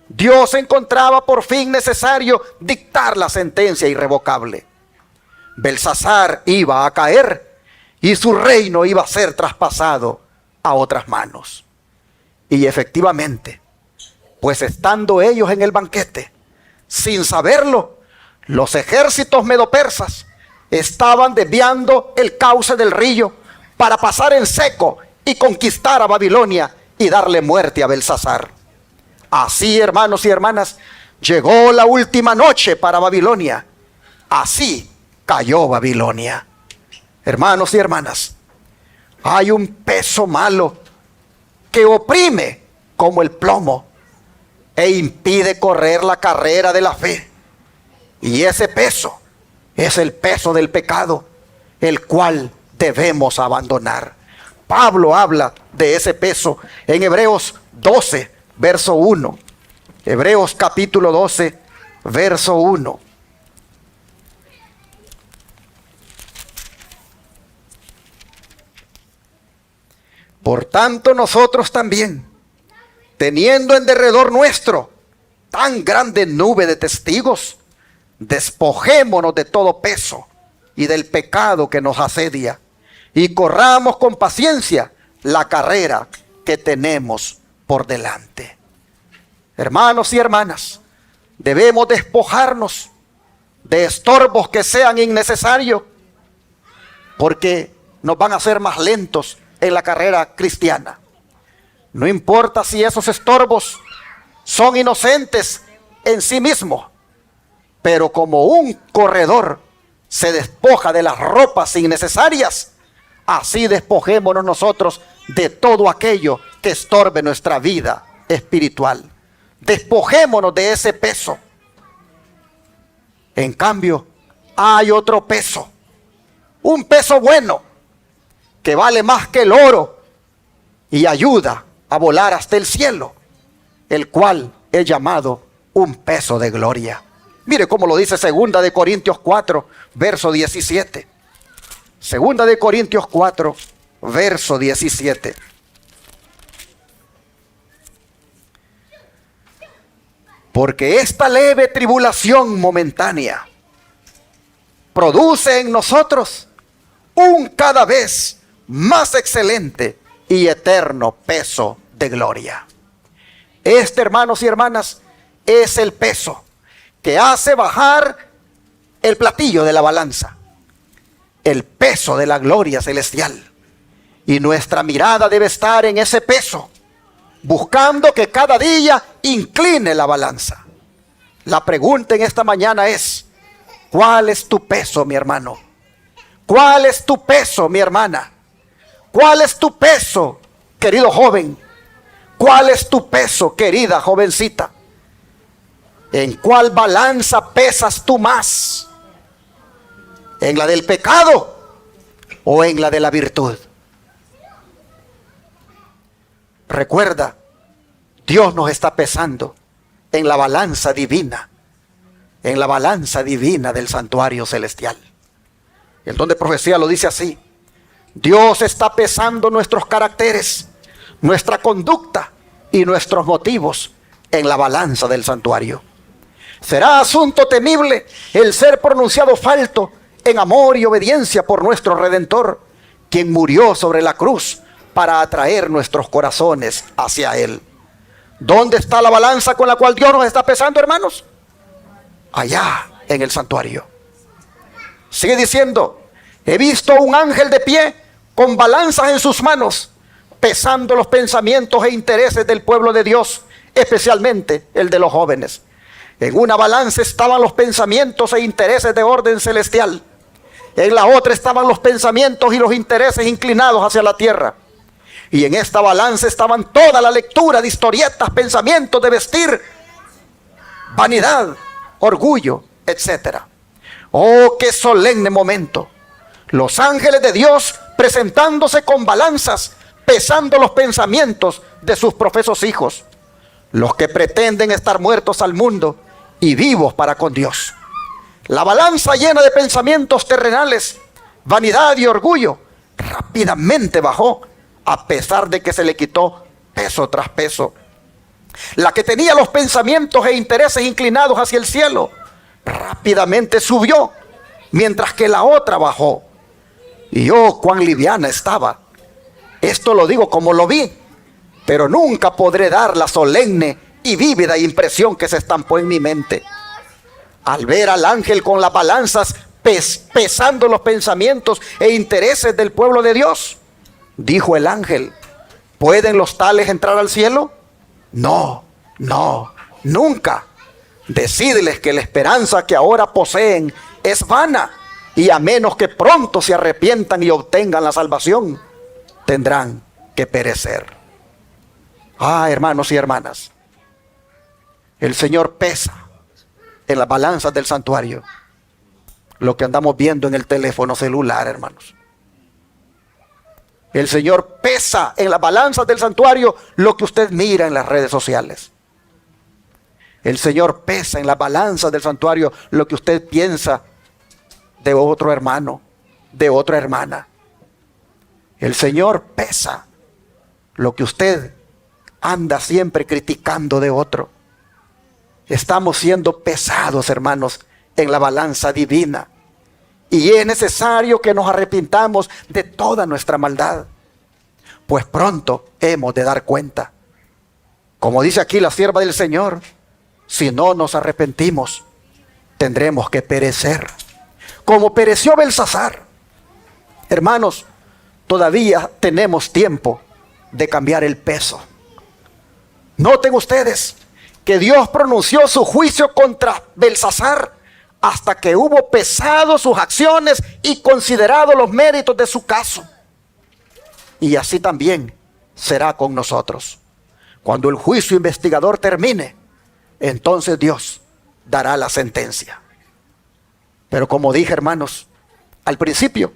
Dios encontraba por fin necesario dictar la sentencia irrevocable. Belsasar iba a caer y su reino iba a ser traspasado a otras manos. Y efectivamente, pues estando ellos en el banquete, sin saberlo, los ejércitos medopersas estaban desviando el cauce del río para pasar en seco y conquistar a Babilonia y darle muerte a Belsasar. Así, hermanos y hermanas, llegó la última noche para Babilonia. Así cayó Babilonia. Hermanos y hermanas, hay un peso malo que oprime como el plomo e impide correr la carrera de la fe. Y ese peso es el peso del pecado, el cual debemos abandonar. Pablo habla de ese peso en Hebreos 12, verso 1. Hebreos capítulo 12, verso 1. Por tanto, nosotros también, teniendo en derredor nuestro tan grande nube de testigos, despojémonos de todo peso y del pecado que nos asedia, y corramos con paciencia la carrera que tenemos por delante. Hermanos y hermanas, debemos despojarnos de estorbos que sean innecesarios, porque nos van a hacer más lentos en la carrera cristiana. No importa si esos estorbos son inocentes en sí mismos, pero como un corredor se despoja de las ropas innecesarias, así despojémonos nosotros de todo aquello que estorbe nuestra vida espiritual. Despojémonos de ese peso. En cambio, hay otro peso, un peso bueno, que vale más que el oro y ayuda a volar hasta el cielo, el cual es llamado un peso de gloria. Mire cómo lo dice 2 de Corintios 4, verso 17. 2 de Corintios 4, verso 17. Porque esta leve tribulación momentánea produce en nosotros un cada vez más excelente y eterno peso de gloria. Este, hermanos y hermanas, es el peso que hace bajar el platillo de la balanza, el peso de la gloria celestial. Y nuestra mirada debe estar en ese peso, buscando que cada día incline la balanza. La pregunta en esta mañana es: ¿cuál es tu peso, mi hermano? ¿Cuál es tu peso, mi hermana? ¿Cuál es tu peso, querido joven? ¿Cuál es tu peso, querida jovencita? ¿En cuál balanza pesas tú más? ¿En la del pecado o en la de la virtud? Recuerda, Dios nos está pesando en la balanza divina, en la balanza divina del santuario celestial. El don de profecía lo dice así: Dios está pesando nuestros caracteres, nuestra conducta y nuestros motivos en la balanza del santuario. Será asunto temible el ser pronunciado falto en amor y obediencia por nuestro Redentor, quien murió sobre la cruz para atraer nuestros corazones hacia Él. ¿Dónde está la balanza con la cual Dios nos está pesando, hermanos? Allá en el santuario. Sigue diciendo: he visto a un ángel de pie con balanzas en sus manos, pesando los pensamientos e intereses del pueblo de Dios, especialmente el de los jóvenes. En una balanza estaban los pensamientos e intereses de orden celestial. En la otra estaban los pensamientos y los intereses inclinados hacia la tierra. Y en esta balanza estaban toda la lectura de historietas, pensamientos de vestir, vanidad, orgullo, etc. Oh, qué solemne momento. Los ángeles de Dios presentándose con balanzas, pesando los pensamientos de sus profesos hijos, los que pretenden estar muertos al mundo y vivos para con Dios. La balanza llena de pensamientos terrenales, vanidad y orgullo, rápidamente bajó, a pesar de que se le quitó peso tras peso. La que tenía los pensamientos e intereses inclinados hacia el cielo, rápidamente subió, mientras que la otra bajó. Y oh, cuán liviana estaba. Esto lo digo como lo vi, pero nunca podré dar la solemne y vívida impresión que se estampó en mi mente al ver al ángel con las balanzas pesando los pensamientos e intereses del pueblo de Dios. Dijo el ángel: ¿pueden los tales entrar al cielo? No, no, nunca. Decidles que la esperanza que ahora poseen es vana, y a menos que pronto se arrepientan y obtengan la salvación, tendrán que perecer. Ah, hermanos y hermanas, el Señor pesa en las balanzas del santuario lo que andamos viendo en el teléfono celular, hermanos. El Señor pesa en las balanzas del santuario lo que usted mira en las redes sociales. El Señor pesa en las balanzas del santuario lo que usted piensa de otro hermano, de otra hermana. El Señor pesa lo que usted anda siempre criticando de otro. Estamos siendo pesados, hermanos, en la balanza divina. Y es necesario que nos arrepintamos de toda nuestra maldad, pues pronto hemos de dar cuenta. Como dice aquí la sierva del Señor, si no nos arrepentimos, tendremos que perecer, como pereció Belsasar. Hermanos, todavía tenemos tiempo de cambiar el peso. Noten ustedes que Dios pronunció su juicio contra Belsasar hasta que hubo pesado sus acciones y considerado los méritos de su caso. Y así también será con nosotros. Cuando el juicio investigador termine, entonces Dios dará la sentencia. Pero como dije, hermanos, al principio,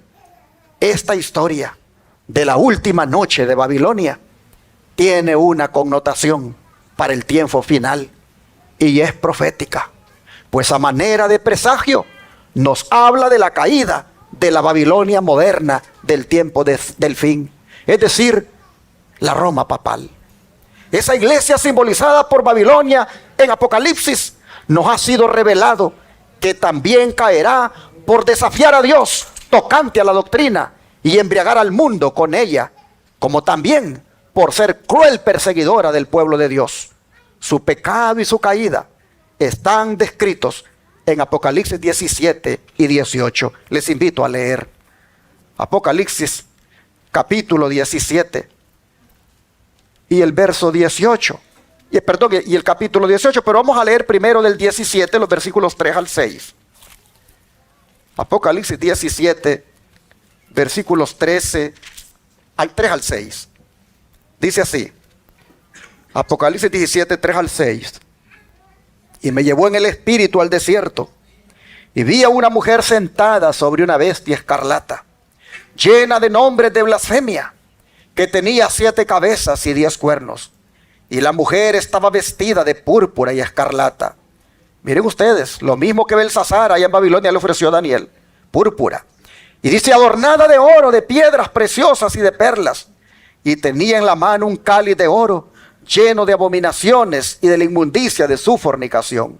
esta historia de la última noche de Babilonia tiene una connotación para el tiempo final y es profética, pues a manera de presagio nos habla de la caída de la Babilonia moderna del tiempo del fin, es decir, la Roma papal. Esa iglesia simbolizada por Babilonia en Apocalipsis nos ha sido revelado que también caerá por desafiar a Dios tocante a la doctrina y embriagar al mundo con ella, como también por ser cruel perseguidora del pueblo de Dios. Su pecado y su caída están descritos en Apocalipsis 17 y 18. Les invito a leer Apocalipsis capítulo 17 y el verso 18. Y el capítulo 18, pero vamos a leer primero del 17, los versículos 3 al 6. Apocalipsis 17, versículos 13 al 3 al 6. Dice así, Apocalipsis 17, 3 al 6. Y me llevó en el espíritu al desierto, y vi a una mujer sentada sobre una bestia escarlata, llena de nombres de blasfemia, que tenía 7 cabezas y 10 cuernos. Y la mujer estaba vestida de púrpura y escarlata. Miren ustedes, lo mismo que Belsasar allá en Babilonia le ofreció a Daniel, púrpura. Y dice, adornada de oro, de piedras preciosas y de perlas. Y tenía en la mano un cáliz de oro, lleno de abominaciones y de la inmundicia de su fornicación.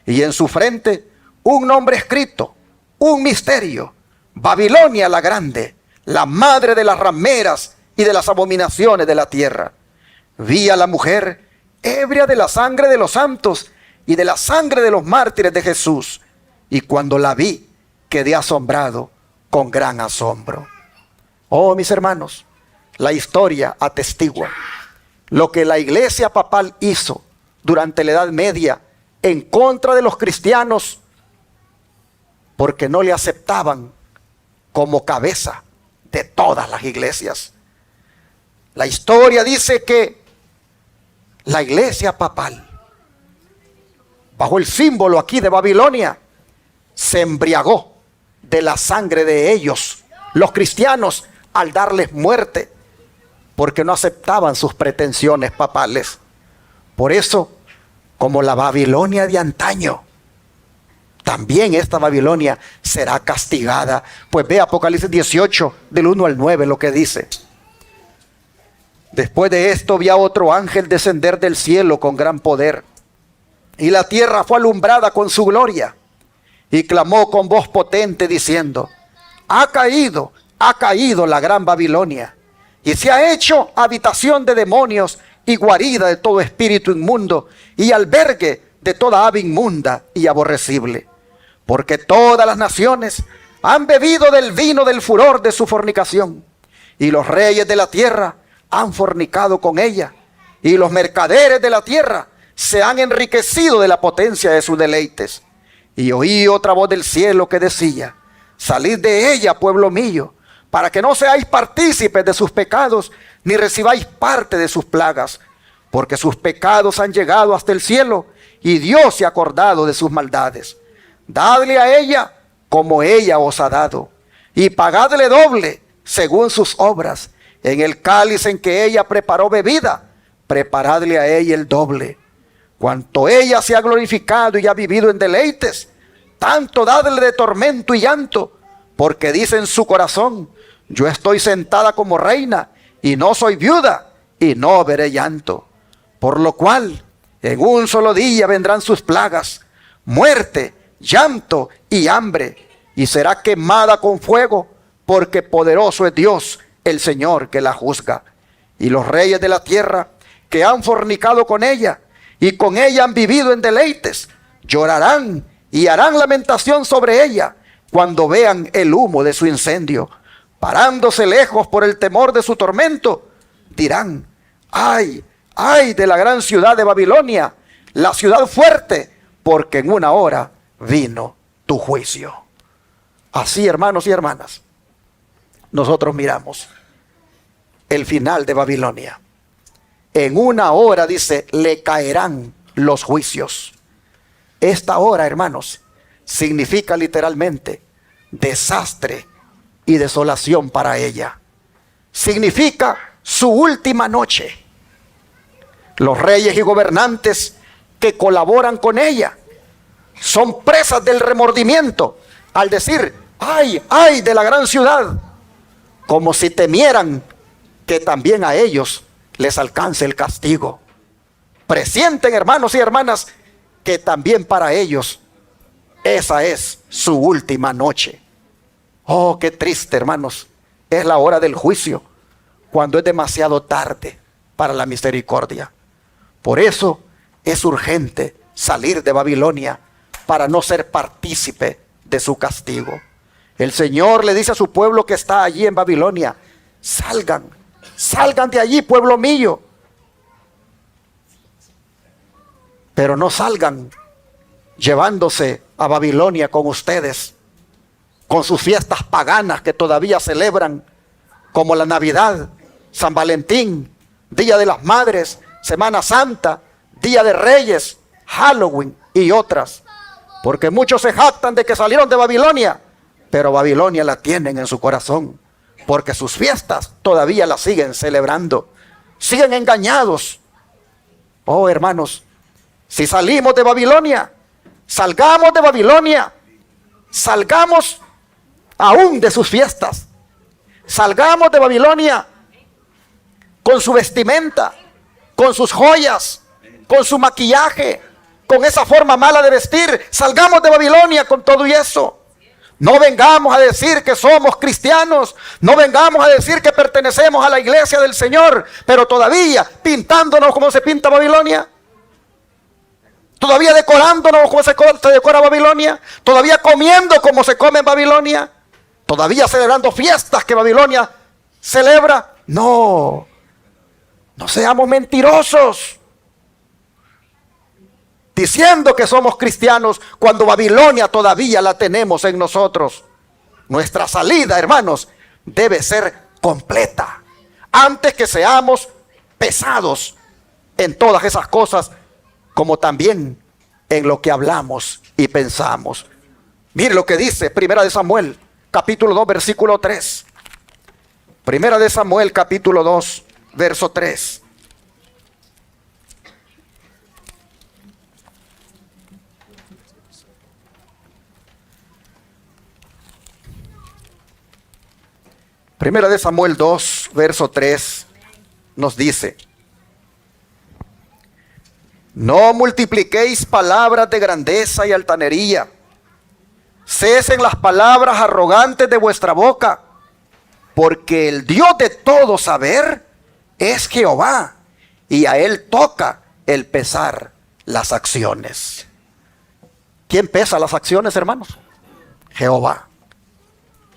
Y en su frente un nombre escrito, un misterio: Babilonia la grande, la madre de las rameras y de las abominaciones de la tierra. Vi a la mujer ebria de la sangre de los santos y de la sangre de los mártires de Jesús. Y cuando la vi, quedé asombrado con gran asombro. Oh, mis hermanos, la historia atestigua lo que la iglesia papal hizo durante la Edad Media en contra de los cristianos, porque no le aceptaban como cabeza de todas las iglesias. La historia dice que la iglesia papal, bajo el símbolo aquí de Babilonia, se embriagó de la sangre de ellos, los cristianos, al darles muerte, porque no aceptaban sus pretensiones papales. Por eso, como la Babilonia de antaño, también esta Babilonia será castigada. Pues ve Apocalipsis 18, del 1 al 9, lo que dice. Después de esto vi a otro ángel descender del cielo con gran poder, y la tierra fue alumbrada con su gloria, y clamó con voz potente diciendo: ha caído la gran Babilonia, y se ha hecho habitación de demonios y guarida de todo espíritu inmundo y albergue de toda ave inmunda y aborrecible, porque todas las naciones han bebido del vino del furor de su fornicación, y los reyes de la tierra han fornicado con ella, y los mercaderes de la tierra se han enriquecido de la potencia de sus deleites. Y oí otra voz del cielo que decía: salid de ella, pueblo mío, para que no seáis partícipes de sus pecados, ni recibáis parte de sus plagas, porque sus pecados han llegado hasta el cielo, y Dios se ha acordado de sus maldades. Dadle a ella como ella os ha dado, y pagadle doble según sus obras. En el cáliz en que ella preparó bebida, preparadle a ella el doble. Cuanto ella se ha glorificado y ha vivido en deleites, tanto dadle de tormento y llanto, porque dice en su corazón: yo estoy sentada como reina, y no soy viuda, y no veré llanto. Por lo cual, en un solo día vendrán sus plagas, muerte, llanto y hambre, y será quemada con fuego, porque poderoso es Dios, el Señor, que la juzga. Y los reyes de la tierra que han fornicado con ella y con ella han vivido en deleites, llorarán y harán lamentación sobre ella cuando vean el humo de su incendio. Parándose lejos por el temor de su tormento, dirán: ay, ay de la gran ciudad de Babilonia, la ciudad fuerte, porque en una hora vino tu juicio. Así, hermanos y hermanas, nosotros miramos el final de Babilonia. En una hora, dice, le caerán los juicios. Esta hora, hermanos, significa literalmente desastre y desolación para ella. Significa su última noche. Los reyes y gobernantes que colaboran con ella son presas del remordimiento al decir: ay, ay de la gran ciudad, como si temieran que también a ellos les alcance el castigo. Presienten, hermanos y hermanas, que también para ellos esa es su última noche. Oh, qué triste, hermanos, es la hora del juicio, cuando es demasiado tarde para la misericordia. Por eso es urgente salir de Babilonia para no ser partícipe de su castigo. El Señor le dice a su pueblo que está allí en Babilonia: salgan, salgan de allí, pueblo mío. Pero no salgan llevándose a Babilonia con ustedes, con sus fiestas paganas que todavía celebran, como la Navidad, San Valentín, Día de las Madres, Semana Santa, Día de Reyes, Halloween y otras. Porque muchos se jactan de que salieron de Babilonia, pero Babilonia la tienen en su corazón, porque sus fiestas todavía las siguen celebrando. Siguen engañados. Oh, hermanos, si salimos de Babilonia, salgamos de Babilonia, salgamos aún de sus fiestas, salgamos de Babilonia con su vestimenta, con sus joyas, con su maquillaje, con esa forma mala de vestir. Salgamos de Babilonia con todo y eso. No vengamos a decir que somos cristianos, no vengamos a decir que pertenecemos a la iglesia del Señor, pero todavía pintándonos como se pinta Babilonia, todavía decorándonos como se decora Babilonia, todavía comiendo como se come en Babilonia, todavía celebrando fiestas que Babilonia celebra. No, no seamos mentirosos, diciendo que somos cristianos cuando Babilonia todavía la tenemos en nosotros. Nuestra salida, hermanos, debe ser completa, antes que seamos pesados en todas esas cosas, como también en lo que hablamos y pensamos. Mire lo que dice Primera de Samuel, capítulo 2, versículo 3. Primera de Samuel, capítulo 2, verso 3. Primera de Samuel 2, verso 3, nos dice: no multipliquéis palabras de grandeza y altanería, cesen las palabras arrogantes de vuestra boca, porque el Dios de todo saber es Jehová, y a él toca el pesar las acciones. ¿Quién pesa las acciones, hermanos? Jehová.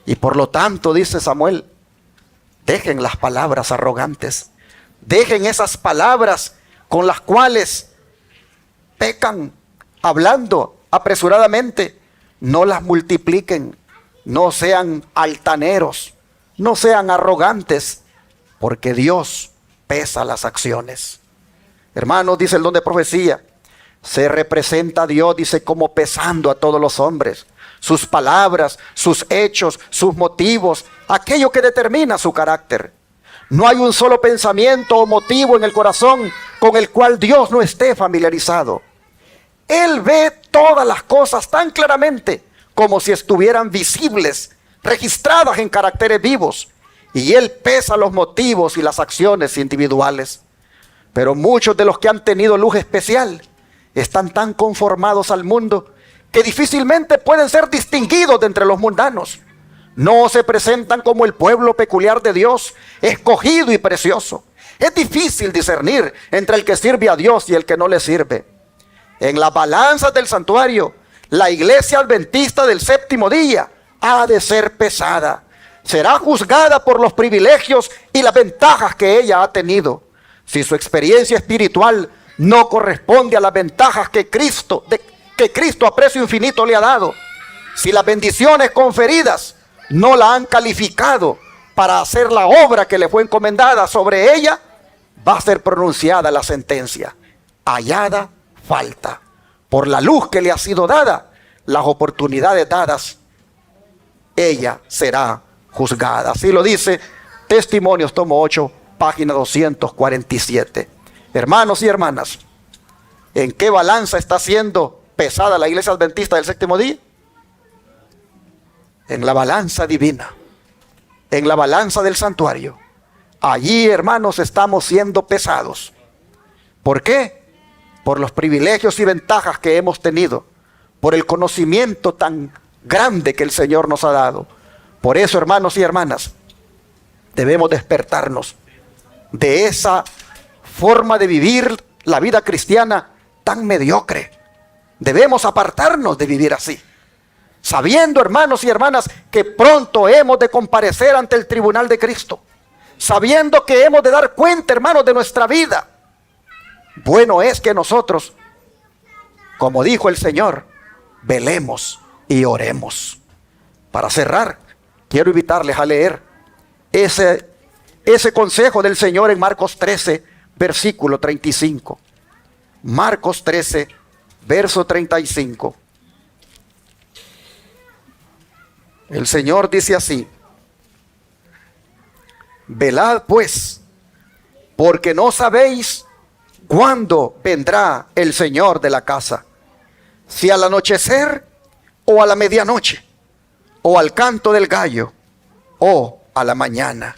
Y por lo tanto, dice Samuel, dejen las palabras arrogantes, dejen esas palabras con las cuales pecan hablando apresuradamente. No las multipliquen, no sean altaneros, no sean arrogantes, porque Dios pesa las acciones. Hermanos, dice el don de profecía, se representa a Dios, dice, como pesando a todos los hombres, sus palabras, sus hechos, sus motivos, aquello que determina su carácter. No hay un solo pensamiento o motivo en el corazón con el cual Dios no esté familiarizado. Él ve todas las cosas tan claramente como si estuvieran visibles, registradas en caracteres vivos. Y Él pesa los motivos y las acciones individuales. Pero muchos de los que han tenido luz especial están tan conformados al mundo que difícilmente pueden ser distinguidos de entre los mundanos. No se presentan como el pueblo peculiar de Dios, escogido y precioso. Es difícil discernir entre el que sirve a Dios y el que no le sirve. En las balanzas del santuario, la iglesia adventista del séptimo día ha de ser pesada. Será juzgada por los privilegios y las ventajas que ella ha tenido. Si su experiencia espiritual no corresponde a las ventajas que Cristo a precio infinito le ha dado, si las bendiciones conferidas no la han calificado para hacer la obra que le fue encomendada sobre ella, va a ser pronunciada la sentencia: hallada falta. Por la luz que le ha sido dada, las oportunidades dadas, ella será juzgada. Así lo dice Testimonios, tomo 8, página 247. Hermanos y hermanas, ¿en qué balanza está siendo pesada la iglesia adventista del séptimo día? En la balanza divina, en la balanza del santuario. Allí, hermanos, estamos siendo pesados. ¿Por qué? Por los privilegios y ventajas que hemos tenido, por el conocimiento tan grande que el Señor nos ha dado. Por eso, hermanos y hermanas, debemos despertarnos de esa forma de vivir la vida cristiana tan mediocre. Debemos apartarnos de vivir así, sabiendo, hermanos y hermanas, que pronto hemos de comparecer ante el tribunal de Cristo, sabiendo que hemos de dar cuenta, hermanos, de nuestra vida. Bueno es que nosotros, como dijo el Señor, velemos y oremos. Para cerrar, quiero invitarles a leer ese consejo del Señor en Marcos 13, versículo 35. Marcos 13, verso 35. El Señor dice así: velad pues, porque no sabéis cuándo vendrá el Señor de la casa, si al anochecer o a la medianoche, o al canto del gallo, o a la mañana.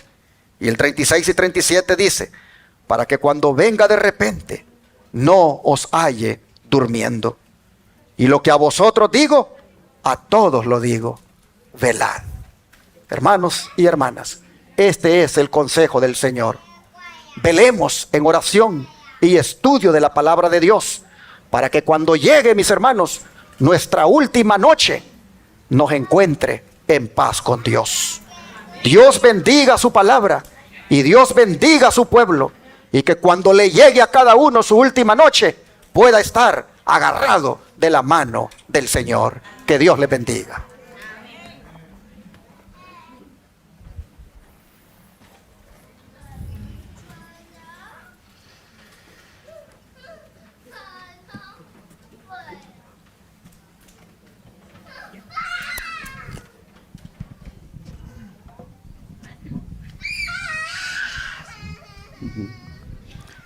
Y el 36 y 37 dice: para que cuando venga de repente no os halle durmiendo. Y lo que a vosotros digo, a todos lo digo: velad. Hermanos y hermanas, este es el consejo del Señor. Velemos en oración y estudio de la palabra de Dios, para que cuando llegue, mis hermanos, nuestra última noche, nos encuentre en paz con Dios. Dios bendiga su palabra y Dios bendiga a su pueblo, y que cuando le llegue a cada uno su última noche, pueda estar agarrado de la mano del Señor. Que Dios le bendiga.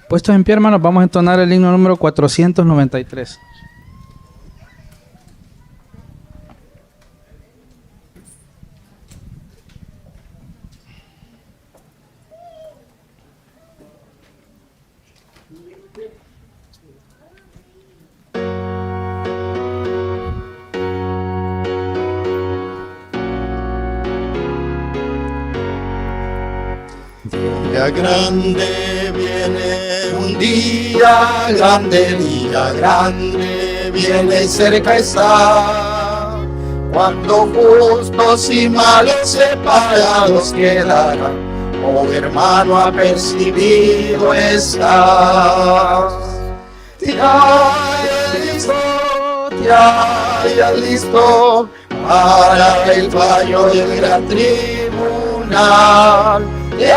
Puestos en pie, hermanos, vamos a entonar el himno número 493. Día grande viene, un día grande viene y cerca está, cuando justos y malos separados quedarán. Oh hermano, apercibido estás. Te hayas listo para el fallo del gran tribunal. Te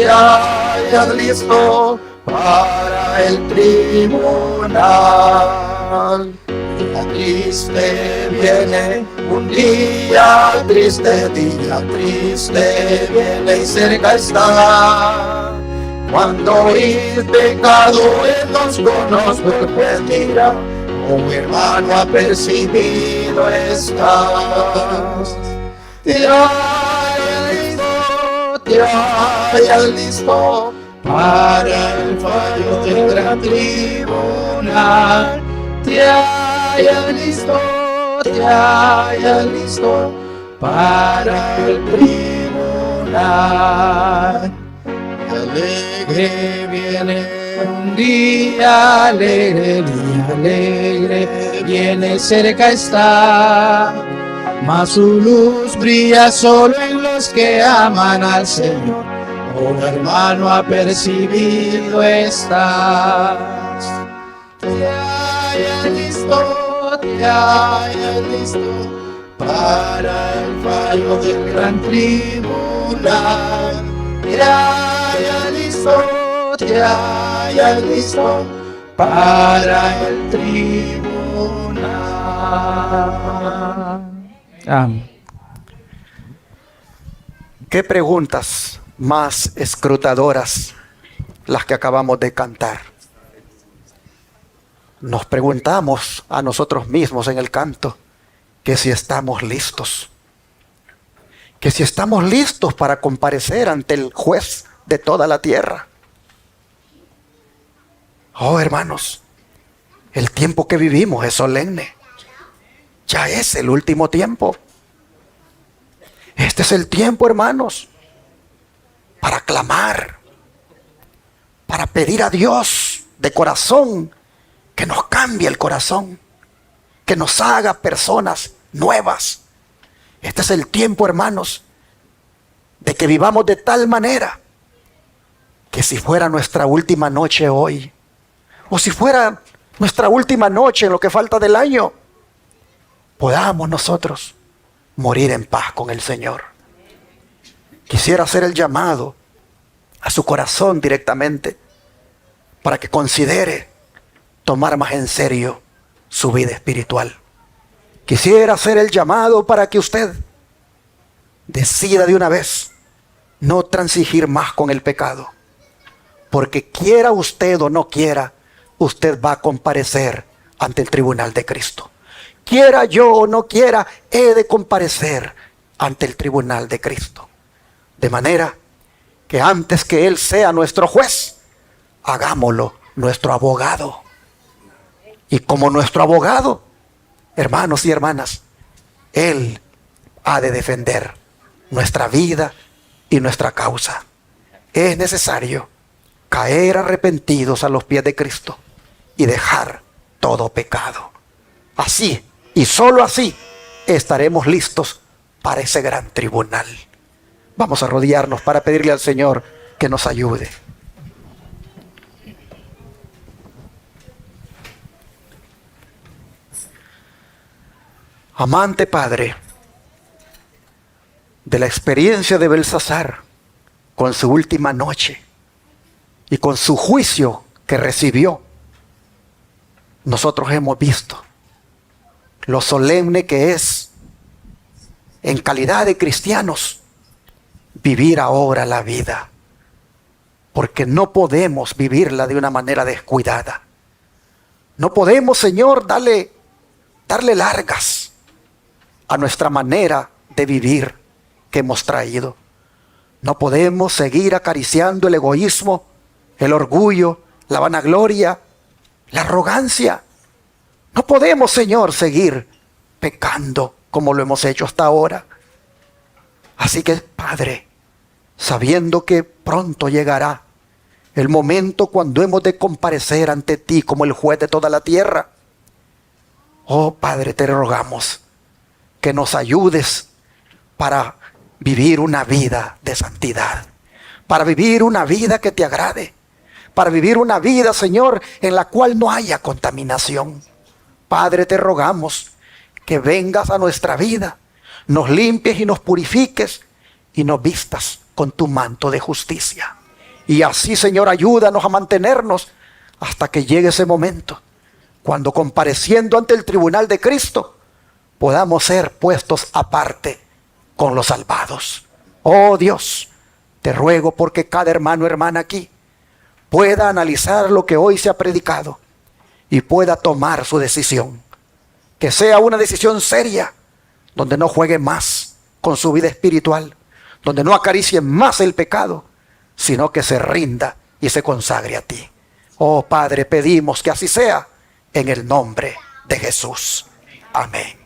hayas listo para el tribunal. Día triste viene, un día triste viene y cerca está, cuando el pecado en los conozco, pues mira, oh hermano, apercibido estás. Te hayas listo para el fallo del gran tribunal. Te haya listo, te haya listo para el tribunal. Alegre viene un día alegre, viene cerca está, mas su luz brilla solo en los que aman al Señor. Oh hermano, apercibido estás. Te haya listo, te haya listo para el fallo del gran tribunal. Te haya listo para el tribunal. Amén. ¿Qué preguntas más escrutadoras las que acabamos de cantar? Nos preguntamos a nosotros mismos en el canto que si estamos listos, que si estamos listos para comparecer ante el juez de toda la tierra. Oh, hermanos, el tiempo que vivimos es solemne. Ya es el último tiempo. Este es el tiempo, hermanos, para clamar, para pedir a Dios de corazón que nos cambie el corazón, que nos haga personas nuevas. Este es el tiempo, hermanos, de que vivamos de tal manera que si fuera nuestra última noche hoy, o si fuera nuestra última noche en lo que falta del año, podamos nosotros morir en paz con el Señor. Quisiera hacer el llamado a su corazón directamente para que considere tomar más en serio su vida espiritual. Quisiera hacer el llamado para que usted decida de una vez no transigir más con el pecado, porque quiera usted o no quiera, usted va a comparecer ante el tribunal de Cristo. Quiera yo o no quiera, he de comparecer ante el tribunal de Cristo. De manera que antes que Él sea nuestro juez, hagámoslo nuestro abogado. Y como nuestro abogado, hermanos y hermanas, Él ha de defender nuestra vida y nuestra causa. Es necesario caer arrepentidos a los pies de Cristo y dejar todo pecado. Así, y solo así, estaremos listos para ese gran tribunal. Vamos a arrodillarnos para pedirle al Señor que nos ayude. Amante Padre, de la experiencia de Belsasar con su última noche y con su juicio que recibió, nosotros hemos visto lo solemne que es, en calidad de cristianos, vivir ahora la vida, porque no podemos vivirla de una manera descuidada. No podemos, Señor, darle largas a nuestra manera de vivir que hemos traído. No podemos seguir acariciando el egoísmo, el orgullo, la vanagloria, la arrogancia. No podemos, Señor, seguir pecando como lo hemos hecho hasta ahora. Así que, Padre, sabiendo que pronto llegará el momento cuando hemos de comparecer ante ti como el juez de toda la tierra, oh Padre, te rogamos que nos ayudes para vivir una vida de santidad, para vivir una vida que te agrade, para vivir una vida, Señor, en la cual no haya contaminación. Padre, te rogamos que vengas a nuestra vida, nos limpies y nos purifiques y nos vistas con tu manto de justicia. Y así, Señor, ayúdanos a mantenernos hasta que llegue ese momento, cuando compareciendo ante el tribunal de Cristo, podamos ser puestos aparte con los salvados. Oh Dios, te ruego porque cada hermano o hermana aquí pueda analizar lo que hoy se ha predicado y pueda tomar su decisión. Que sea una decisión seria, donde no juegue más con su vida espiritual, donde no acaricie más el pecado, sino que se rinda y se consagre a ti. Oh Padre, pedimos que así sea en el nombre de de Jesús. Amén.